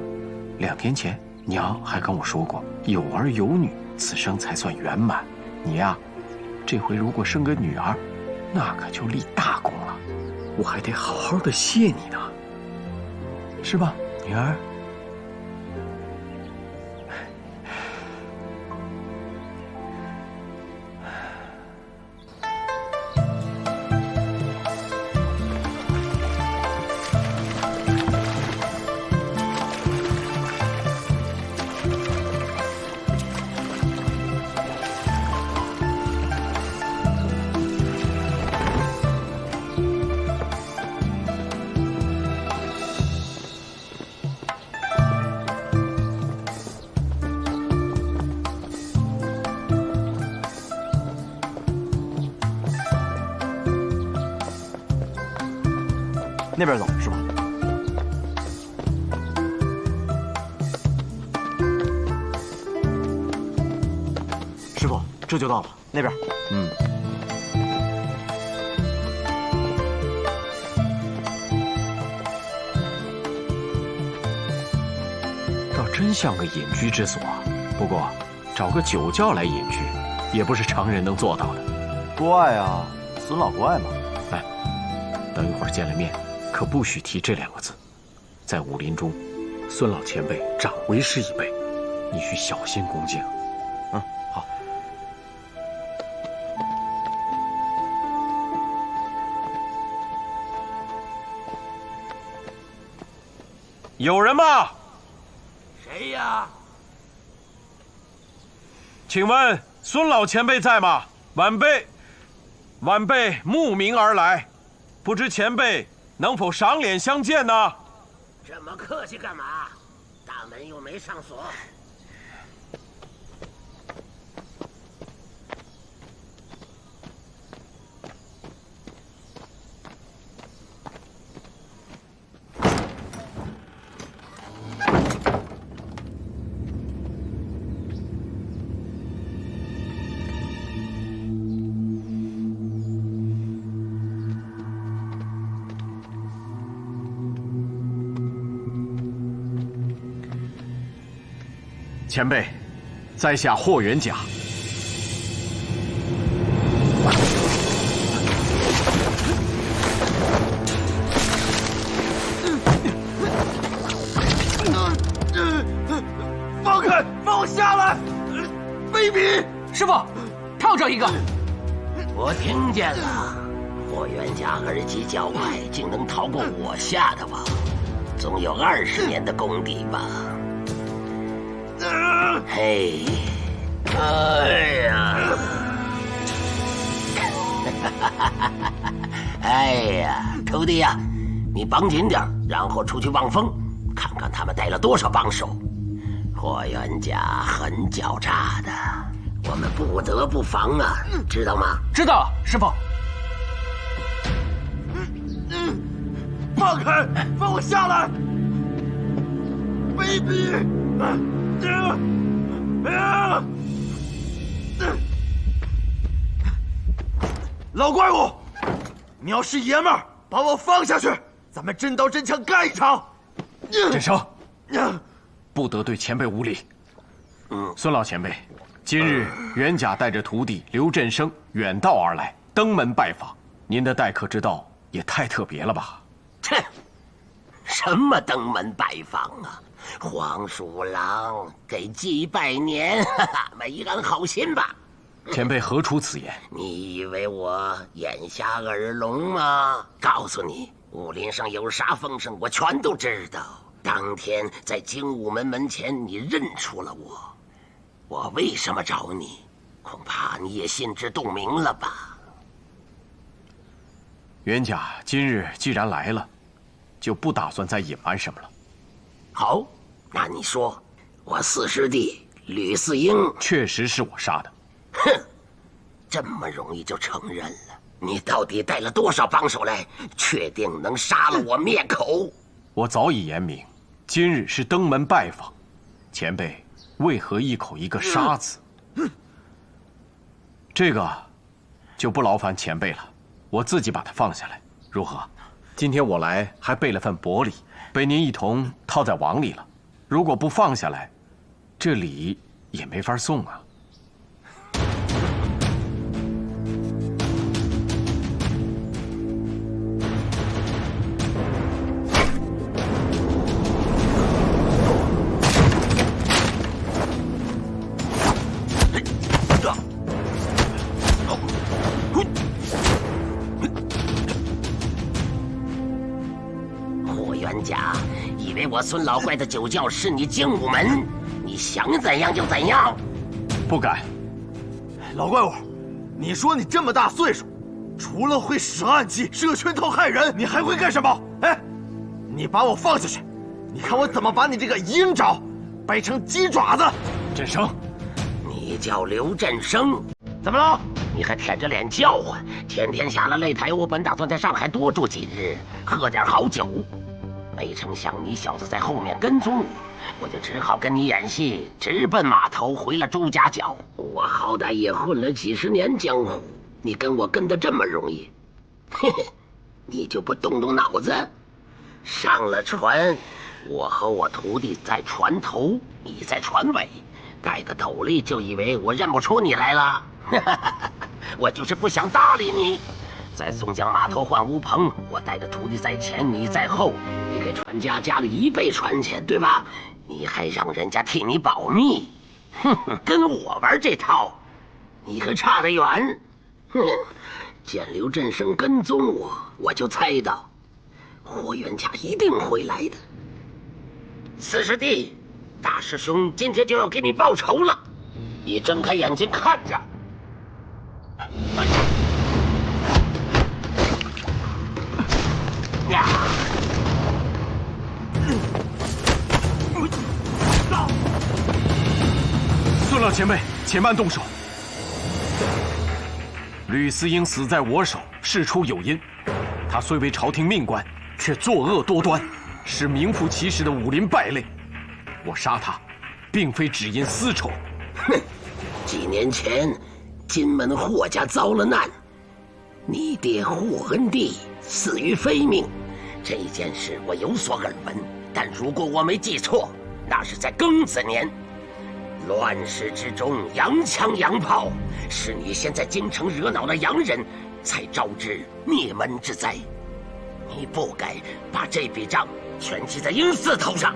2天前，娘还跟我说过，有儿有女，此生才算圆满。你呀，这回如果生个女儿，那可就立大功了，我还得好好的谢你呢，是吧，女儿？那边走，师傅。师傅，这就到了，那边。倒真像个隐居之所。不过，找个酒窖来隐居，也不是常人能做到的。郭爱啊，孙老郭爱嘛。来，等一会儿见了面。可不许提这2个字，在武林中，孙老前辈长为师一辈，你需小心恭敬。好。有人吗？谁呀？请问孙老前辈在吗？晚辈慕名而来，不知前辈能否赏脸相见呢？这么客气干嘛？大门又没上锁。前辈，在下霍元甲。放开，放我下来！卑鄙！师傅，烫着一个。我听见了，霍元甲耳疾较快，竟能逃过我下的网，总有20年的功底吧。嘿，哎呀，哎呀，徒弟呀，你绑紧点，然后出去望风，看看他们带了多少帮手。霍元甲很狡诈的，我们不得不防啊，知道吗？知道了，师傅。放开，放我下来！卑鄙！老怪物，你要是爷们儿，把我放下去，咱们真刀真枪干一场。振生，不得对前辈无礼。孙老前辈，今日元甲带着徒弟刘振生远道而来，登门拜访，您的待客之道也太特别了吧？切，什么登门拜访啊？黄鼠狼给鸡拜年，哈哈，没安好心吧？前辈何出此言？你以为我眼瞎耳聋吗？告诉你，武林上有啥风声，我全都知道。当天在精武门门前，你认出了我，我为什么找你？恐怕你也心知肚明了吧？元甲今日既然来了，就不打算再隐瞒什么了。好，那你说，我四师弟吕四英确实是我杀的。哼，这么容易就承认了？你到底带了多少帮手来？确定能杀了我灭口？我早已言明，今日是登门拜访，前辈为何一口一个杀字？这个就不劳烦前辈了，我自己把它放下来，如何？今天我来还备了份薄礼，被您一同套在网里了。如果不放下来，这礼也没法送啊。我孙老怪的酒窖是你精武门，你想怎样就怎样。不敢。老怪物，你说你这么大岁数，除了会使暗器、设圈套害人，你还会干什么？哎，你把我放下去，你看我怎么把你这个鹰爪掰成鸡爪子！振生，你叫刘振生，怎么了？你还舔着脸叫唤？天天下了擂台，我本打算在上海多住几日，喝点好酒。没成想你小子在后面跟踪我就只好跟你演戏，直奔码头回了朱家角。我好歹也混了几十年江湖，你跟我跟得这么容易，嘿嘿，你就不动动脑子？上了船，我和我徒弟在船头，你在船尾，戴个斗笠就以为我认不出你来了？我就是不想搭理你。在松江码头换乌篷，我带着徒弟在前，你在后。你给船家加了1倍船钱，对吧？你还让人家替你保密，哼，跟我玩这套，你可差得远。哼，见刘振生跟踪我，我就猜到霍元甲一定会来的。四师弟，大师兄今天就要给你报仇了，你睁开眼睛看着。孙老前辈，且慢动手。吕思英死在我手，事出有因。他虽为朝廷命官，却作恶多端，使名副其实的武林败类。我杀他，并非只因私仇。哼，几年前，金门霍家遭了难，你爹霍恩弟死于非命。这件事我有所耳闻，但如果我没记错，那是在庚子年。乱世之中，洋枪洋炮，是你先在京城惹恼了洋人，才招致灭门之灾。你不该把这笔账全记在英四头上。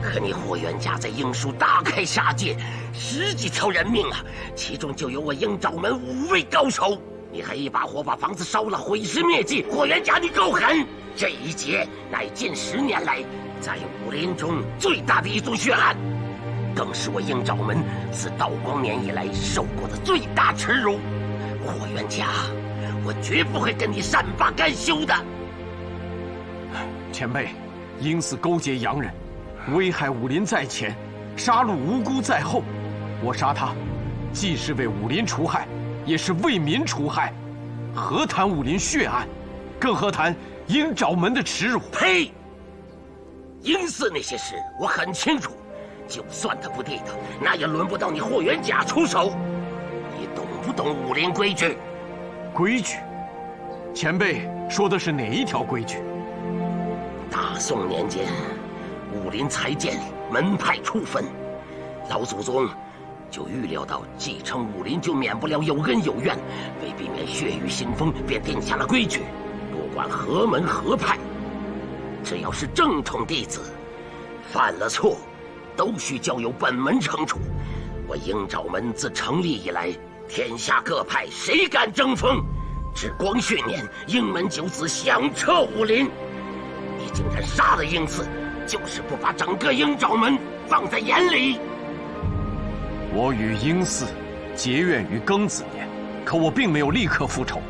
可你霍元甲在英署大开杀戒，10几条人命啊，其中就有我鹰爪门5位高手。你还一把火把房子烧了，毁尸灭迹。霍元甲，你够狠！这一劫乃近10年来在武林中最大的一宗血案，更是我鹰爪门自道光年以来受过的最大耻辱。霍元甲，我绝不会跟你善罢甘休的。前辈，鹰四勾结洋人，危害武林在前，杀戮无辜在后。我杀他，既是为武林除害，也是为民除害。何谈武林血案，更何谈鹰爪门的耻辱？呸！鹰四那些事我很清楚，就算他不地道，那也轮不到你霍元甲出手。你懂不懂武林规矩？规矩？前辈说的是哪一条规矩？大宋年间，武林才建立，门派初分，老祖宗就预料到继承武林就免不了有恩有怨，为避免血雨腥风，便定下了规矩，不管何门何派，只要是正统弟子，犯了错，都需交由本门惩处。我鹰爪门自成立以来，天下各派谁敢争锋？至光绪年，鹰门9子响彻武林。你竟然杀了鹰四，就是不把整个鹰爪门放在眼里。我与鹰四结怨于庚子年，可我并没有立刻复仇。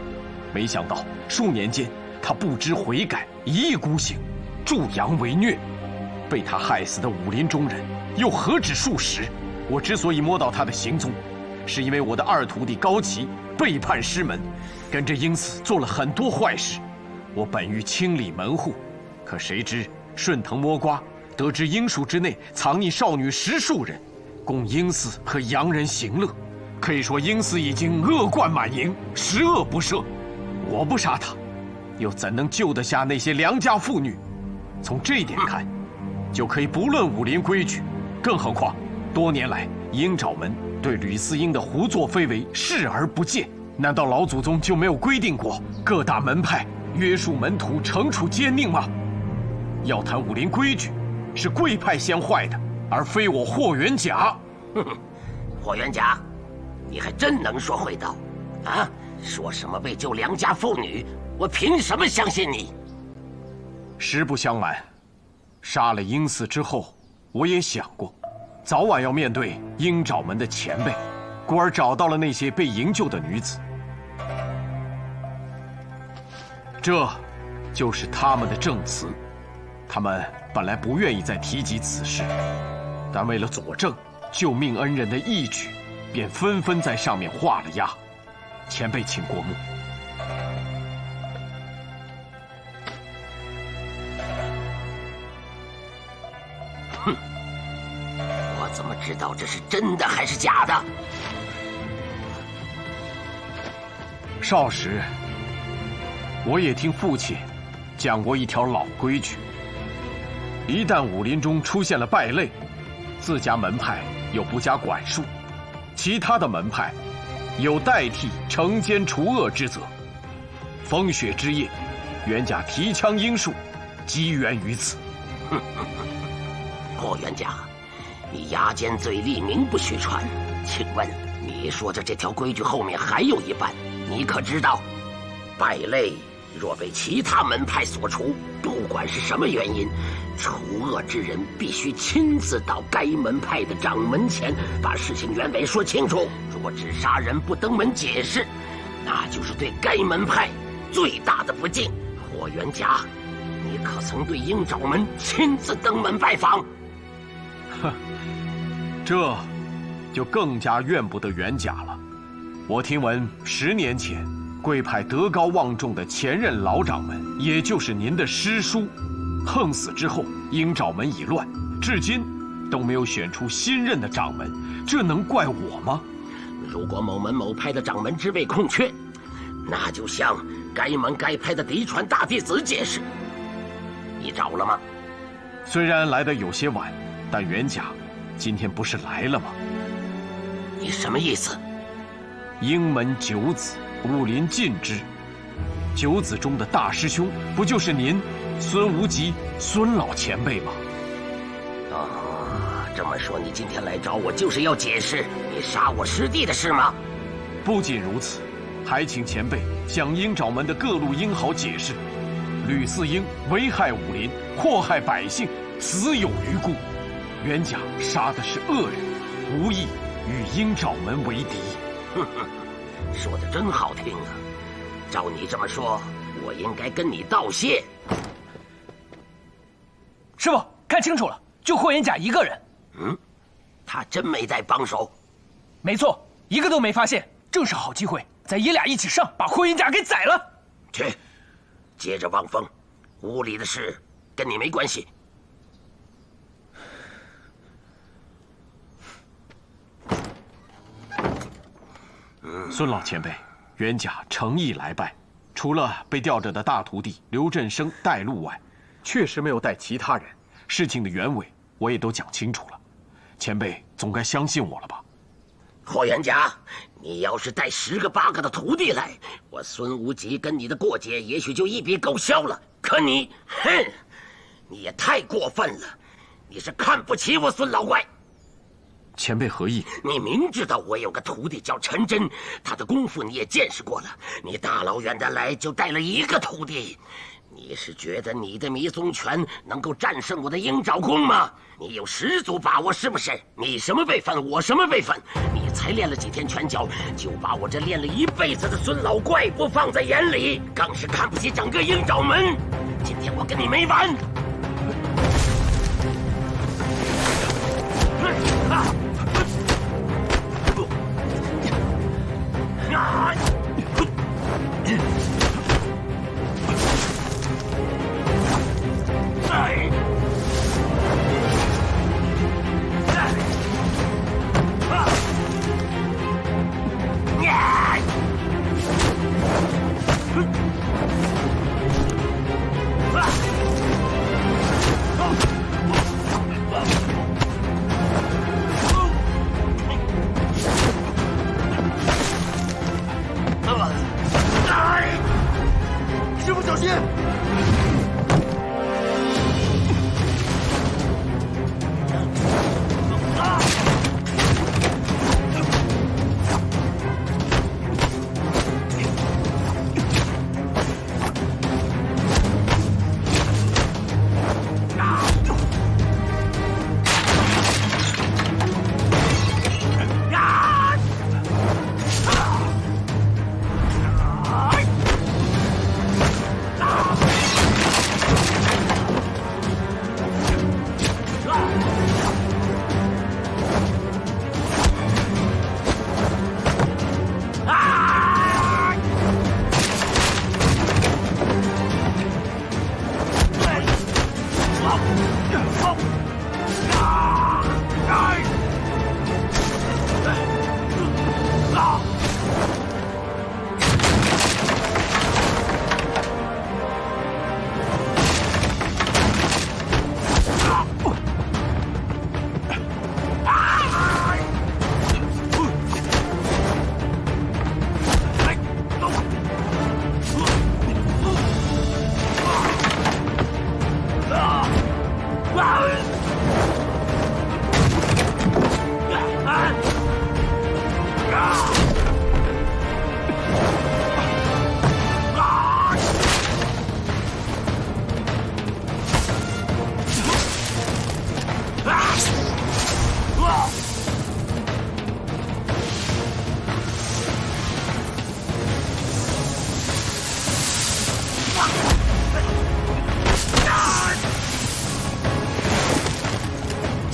没想到数年间，他不知悔改，一意孤行，助洋为虐，被他害死的武林中人又何止数十。我之所以摸到他的行踪，是因为我的二徒弟高齐背叛师门，跟着鹰四做了很多坏事。我本欲清理门户，可谁知顺藤摸瓜，得知鹰署之内藏匿少女10数人，供鹰四和洋人行乐。可以说英司已经恶贯满盈，十恶不赦。我不杀他，又怎能救得下那些良家妇女？从这一点看，就可以不论武林规矩。更何况，多年来鹰爪门对吕四英的胡作非为视而不见。难道老祖宗就没有规定过各大门派约束门徒、惩处奸佞吗？要谈武林规矩，是贵派先坏的，而非我霍元甲。霍元甲，你还真能说会道，啊！说什么为救良家妇女，我凭什么相信你？实不相瞒，杀了鹰司之后，我也想过，早晚要面对鹰爪门的前辈，故而找到了那些被营救的女子。这，就是他们的证词。他们本来不愿意再提及此事，但为了佐证救命恩人的义举，便纷纷在上面画了押。前辈请过目。哼，我怎么知道这是真的还是假的？少时，我也听父亲讲过一条老规矩：一旦武林中出现了败类，自家门派又不加管束，其他的门派有代替惩奸除恶之责。风雪之夜，元甲提枪应术，机缘于此。霍元甲，你牙尖嘴利，名不虚传。请问，你说的这条规矩后面还有一半，你可知道？败类若被其他门派所除，不管是什么原因，除恶之人必须亲自到该门派的掌门前，把事情原委说清楚。若只杀人不登门解释，那就是对该门派最大的不敬。霍元甲，你可曾对鹰爪门亲自登门拜访？哼，这就更加怨不得元甲了。我听闻10年前，贵派德高望重的前任老掌门，也就是您的师叔，横死之后，鹰爪门已乱，至今都没有选出新任的掌门，这能怪我吗？如果某门某派的掌门之位空缺，那就向该门该派的嫡传大弟子解释。你找了吗？虽然来得有些晚，但元甲今天不是来了吗？你什么意思？鹰门九子，武林尽之。九子中的大师兄，不就是您孙无极孙老前辈吗？这么说，你今天来找我就是要解释你杀我师弟的事吗？不仅如此，还请前辈向鹰爪门的各路英豪解释，吕四英危害武林，祸害百姓，死有余辜。元甲杀的是恶人，无意与鹰爪门为敌。说的真好听啊！照你这么说，我应该跟你道谢。师傅，看清楚了，就霍元甲一个人。他真没带帮手？没错，一个都没发现，正是好机会，咱爷俩一起上，把霍元甲给宰了。去，接着望风，屋里的事跟你没关系。孙老前辈，元甲诚意来拜，除了被吊着的大徒弟刘振生带路外，确实没有带其他人。事情的原委我也都讲清楚了，前辈总该相信我了吧？霍元甲，你要是带10个8个的徒弟来，我孙无极跟你的过节也许就一笔勾销了。可你，你也太过分了！你是看不起我孙老怪。前辈何意？你明知道我有个徒弟叫陈真，他的功夫你也见识过了，你大老远的来就带了1个徒弟，你是觉得你的迷踪拳能够战胜我的鹰爪功吗？你有10足把握是不是？你什么辈分，我什么辈分？你才练了几天拳脚，就把我这练了一辈子的孙老怪不放在眼里，更是看不起整个鹰爪门。今天我跟你没完！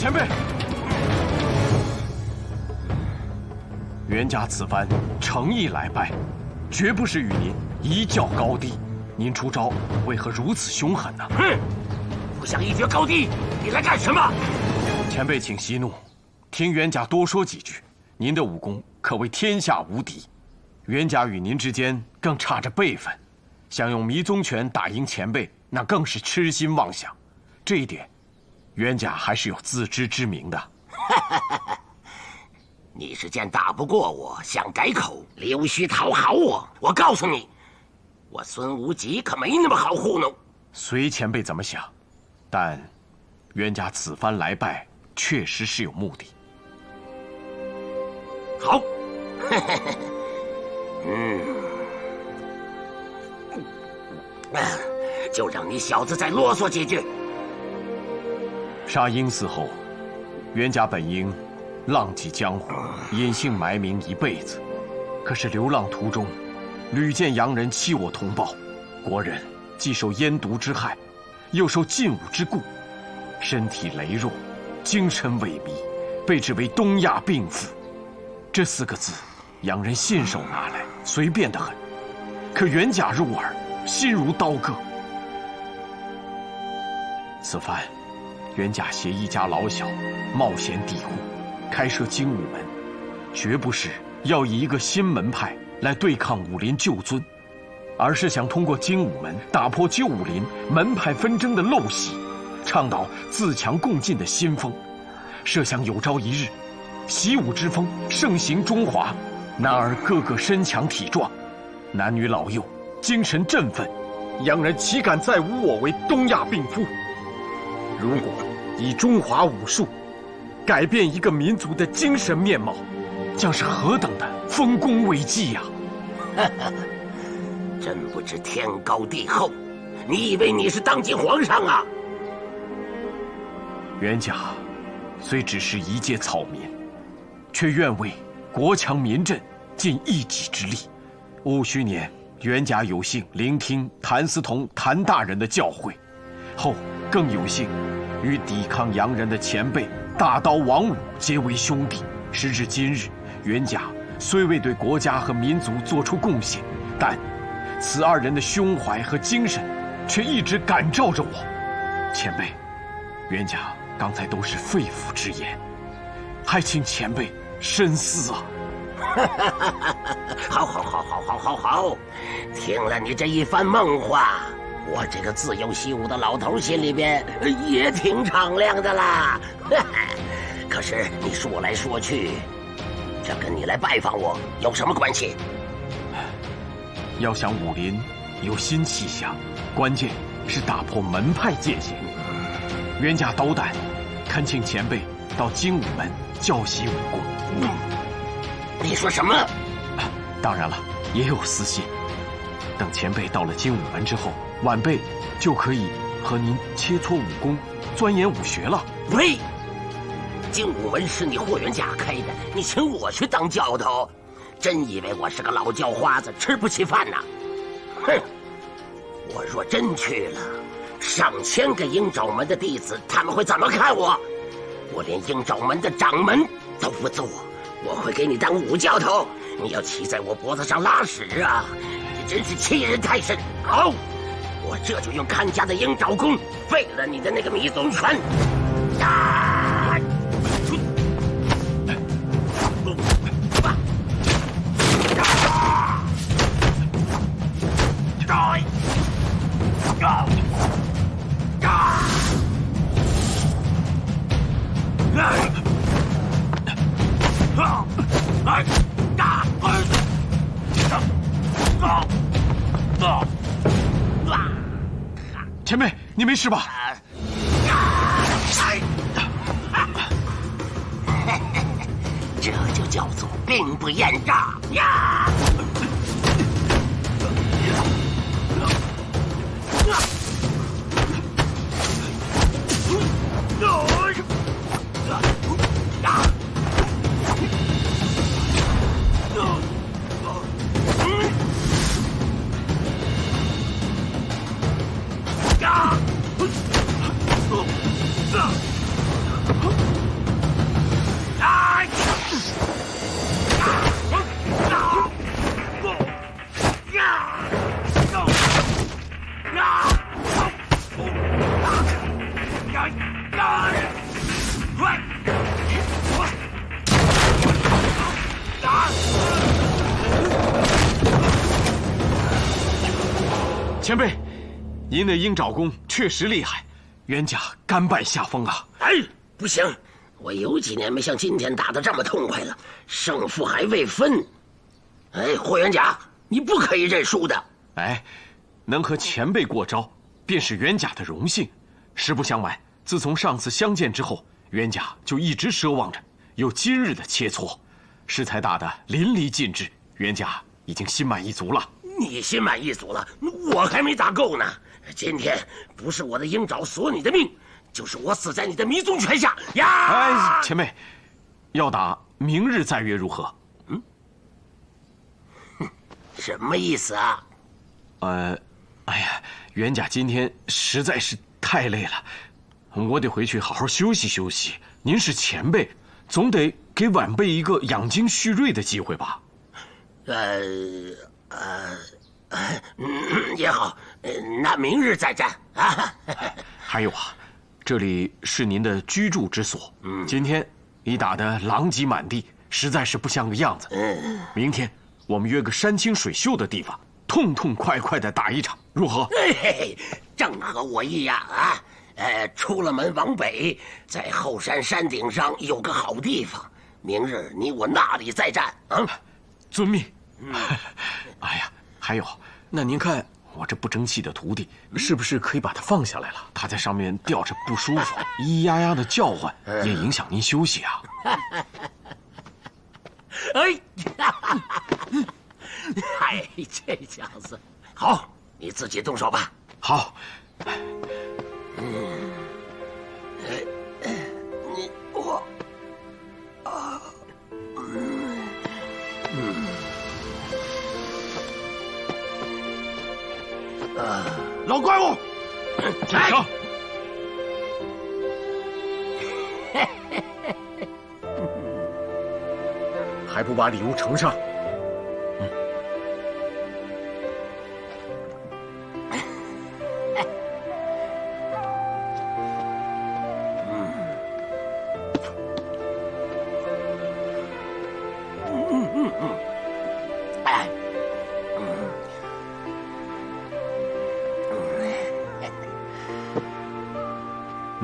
前辈，袁家此番诚意来拜，绝不是与您一较高低。您出招为何如此凶狠呢？哼，不想一决高低，你来干什么？前辈请息怒，听袁家多说几句。您的武功可谓天下无敌，袁家与您之间更差着辈分，想用迷踪拳打赢前辈，那更是痴心妄想。这一点，袁家还是有自知之明的。你是见打不过我，想改口，溜须讨好我。我告诉你，我孙无极可没那么好糊弄。随前辈怎么想，但袁家此番来拜，确实是有目的。好，就让你小子再啰嗦几句。杀婴死后，袁家本应浪迹江湖，隐姓埋名一辈子。可是流浪途中，屡见洋人欺我同胞，国人既受烟毒之害，又受禁武之故，身体羸弱，精神萎靡，被指为东亚病妇。这4个字，洋人信手拿来，随便得很。可袁家入耳，心如刀割。此番，袁家携一家老小，冒险抵沪，开设精武门，绝不是要以一个新门派来对抗武林旧尊，而是想通过精武门打破旧武林门派纷争的陋习，倡导自强共进的新风。设想有朝一日，习武之风盛行中华，男儿个个身强体壮，男女老幼精神振奋，洋人岂敢再侮我为东亚病夫？如果以中华武术改变一个民族的精神面貌，将是何等的丰功伟绩呀！真不知天高地厚，你以为你是当今皇上啊？袁家虽只是一介草民，却愿为国强民振尽一己之力。戊戌年，袁家有幸聆听谭嗣同谭大人的教诲，后更有幸与抵抗洋人的前辈大刀王五结为兄弟。时至今日，袁家虽未对国家和民族做出贡献，但此2人的胸怀和精神却一直感召着我。前辈，袁家刚才都是肺腑之言，还请前辈深思啊！好，听了你这一番梦话，我这个自幼习武的老头心里边也挺敞亮的啦。可是你说来说去，这跟你来拜访我有什么关系？要想武林有新气象，关键是打破门派界限。袁家斗胆，恳请前辈到精武门教习武功。你说什么？当然了，也有私心。等前辈到了精武门之后，晚辈就可以和您切磋武功，钻研武学了。喂，精武门是你霍元甲开的，你请我去当教头，真以为我是个老叫花子，吃不起饭呐？哼！我若真去了，上千个鹰爪门的弟子，他们会怎么看我？我连鹰爪门的掌门都不做，我会给你当武教头，你要骑在我脖子上拉屎啊！你真是欺人太甚！好，我这就用看家的鹰爪功废了你的那个迷踪拳！前辈，你没事吧？这就叫做兵不厌诈呀！前辈，您的鹰爪功确实厉害，冤家甘拜下风啊！哎，不行，我有几年没像今天打得这么痛快了，胜负还未分。哎，霍元甲，你不可以认输的。哎，能和前辈过招，便是冤家的荣幸。实不相瞒，自从上次相见之后，冤家就一直奢望着有今日的切磋，适才打得淋漓尽致，冤家已经心满意足了。你心满意足了，我还没打够呢。今天不是我的鹰爪索你的命，就是我死在你的迷踪拳下呀！哎，前辈，要打明日再约如何？什么意思啊？哎呀，冤家今天实在是太累了，我得回去好好休息休息。您是前辈，总得给晚辈一个养精蓄锐的机会吧？也好，那明日再战啊。还有啊，这里是您的居住之所，今天你打得狼藉满地，实在是不像个样子。明天我们约个山清水秀的地方，痛痛快快的打一场，如何？嘿，正合我意呀！啊，出了门往北，在后山山顶上有个好地方，明日你我那里再战啊！遵命。哎呀，还有，那您看我这不争气的徒弟，是不是可以把他放下来了？他在上面吊着不舒服，咿咿呀呀的叫唤，也影响您休息啊。哎，这小子，好，你自己动手吧。好。你我啊，老怪物，进城。还不把礼物呈上？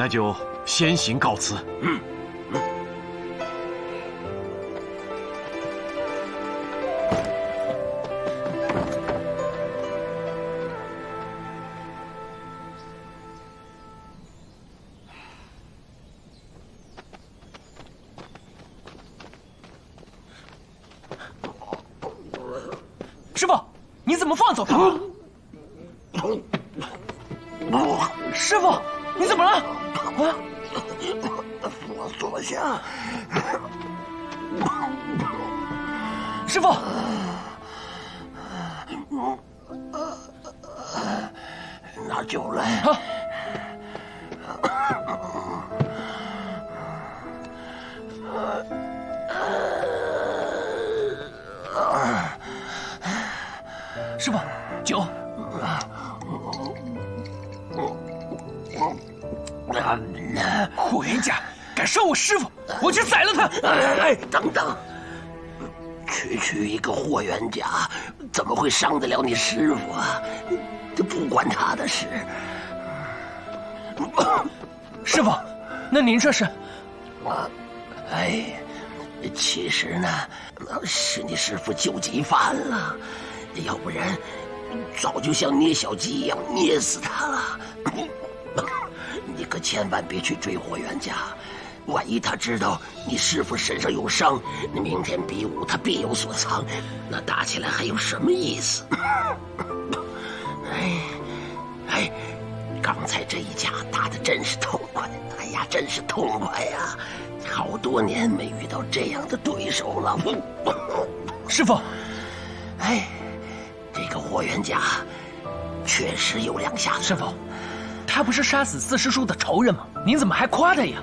那就先行告辞。师傅，你怎么放走他了？师傅，你怎么了？啊！我坐下。师傅，拿酒来。师傅，酒。霍元甲敢伤我师傅，我去宰了他！哎，等等，区一个霍元甲，怎么会伤得了你师傅啊？这不关他的事。师傅，那您这是？其实呢，是你师傅救急犯了，要不然早就像捏小鸡一样捏死他了。你可千万别去追霍元甲，万一他知道你师傅身上有伤，你明天比武他必有所藏，那打起来还有什么意思？刚才这一架打得真是痛快，哎呀，真是痛快呀！好多年没遇到这样的对手了。师傅，这个霍元甲确实有两下子。师傅，他不是杀死四师叔的仇人吗？您怎么还夸他呀？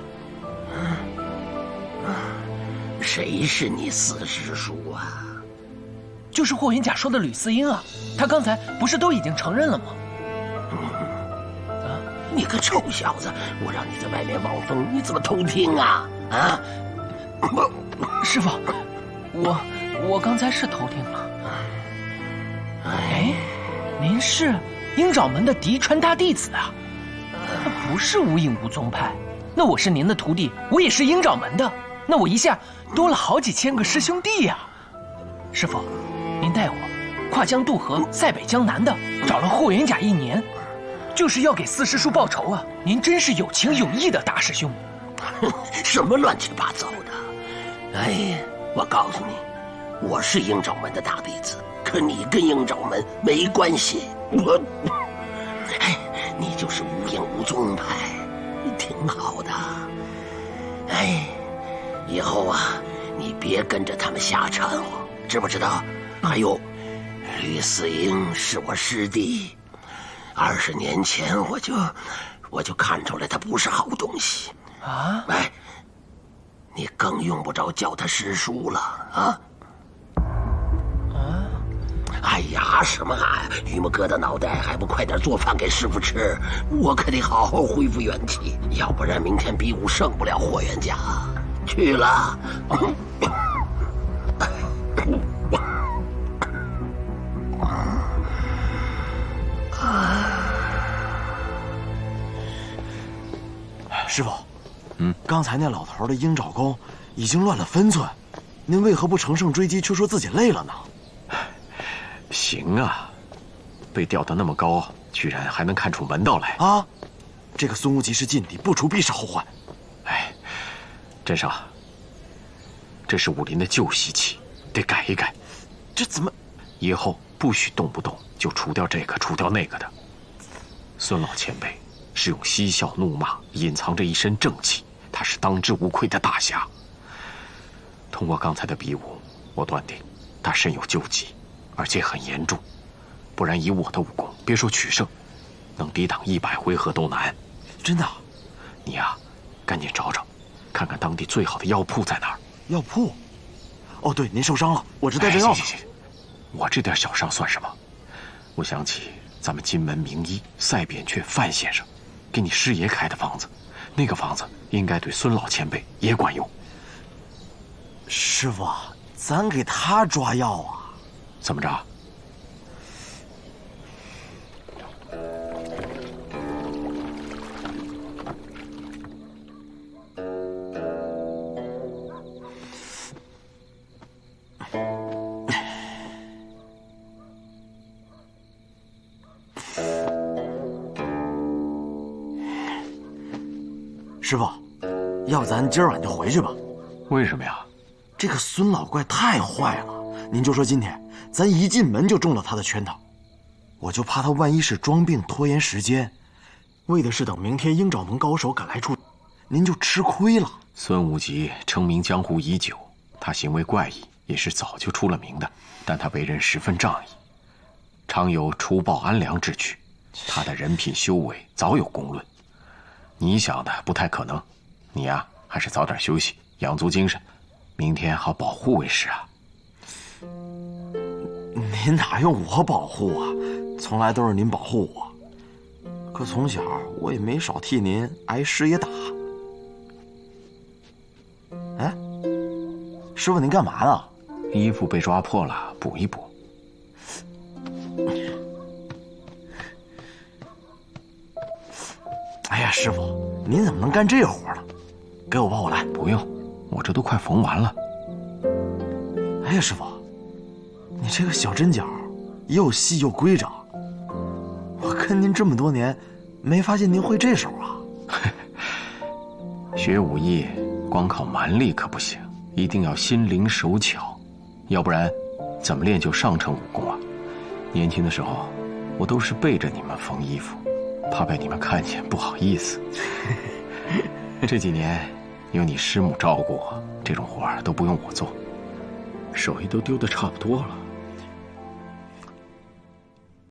谁是你四师叔啊？就是霍元甲说的吕思英啊，他刚才不是都已经承认了吗？你个臭小子！我让你在外面望风，你怎么偷听啊？啊！师傅，我刚才是偷听了。哎，您是鹰爪门的嫡传大弟子啊？那不是无影无踪派。那我是您的徒弟，我也是鹰爪门的。那我一下多了好几千个师兄弟呀！师傅，您带我跨江渡河，塞北江南的，找了霍元甲1年。就是要给四师叔报仇啊！您真是有情有义的大师兄。什么乱七八糟的！哎，我告诉你，我是鹰爪门的大弟子，可你跟鹰爪门没关系。你就是无影无踪派，挺好的。哎，以后啊，你别跟着他们瞎掺和，知不知道？还有，吕思英是我师弟。20年前我就看出来他不是好东西啊！哎，你更用不着叫他师叔了啊！哎呀，什么啊！榆木疙瘩脑袋，还不快点做饭给师傅吃？我可得好好恢复元气，要不然明天比武胜不了霍元甲。去了。师傅，刚才那老头的鹰爪功已经乱了分寸，您为何不乘胜追击，却说自己累了呢？行啊，被吊得那么高，居然还能看出门道来啊！这个孙无极是劲敌，不除必是后患。哎，镇上，这是武林的旧习气，得改一改。这怎么？以后不许动不动就除掉这个除掉那个的。孙老前辈是用嬉笑怒骂隐藏着一身正气，他是当之无愧的大侠。通过刚才的比武，我断定他身有旧疾，而且很严重，不然以我的武功，别说取胜，能抵挡100回合都难。真的？你呀，赶紧找找，看看当地最好的药铺在哪儿。药铺？哦，对，您受伤了，我这带着药。行，我这点小伤算什么？我想起咱们金门名医赛扁鹊范先生给你师爷开的方子，那个方子应该对孙老前辈也管用。师傅，咱给他抓药啊？怎么着？师傅，要不咱今儿晚就回去吧？为什么呀？这个孙老怪太坏了，您就说今天咱一进门就中了他的圈套，我就怕他万一是装病拖延时间，为的是等明天鹰爪门高手赶来处，您就吃亏了。孙无极成名江湖已久，他行为怪异，也是早就出了名的，但他为人十分仗义，常有除暴安良之举，他的人品修为早有公论。你想的不太可能，你呀，还是早点休息，养足精神，明天好保护为师啊。您哪用我保护啊？从来都是您保护我。可从小我也没少替您挨师爷打。哎，师傅您干嘛呢？衣服被抓破了，补一补。哎呀，师傅，您怎么能干这活呢？给我帮我来。不用，我这都快缝完了。哎呀，师傅，你这个小针脚又细又规整，我跟您这么多年，没发现您会这手啊。学武艺光靠蛮力可不行，一定要心灵手巧，要不然怎么练就上乘武功啊？年轻的时候，我都是背着你们缝衣服，怕被你们看见不好意思。这几年有你师母照顾我，这种活儿都不用我做，手艺都丢得差不多了。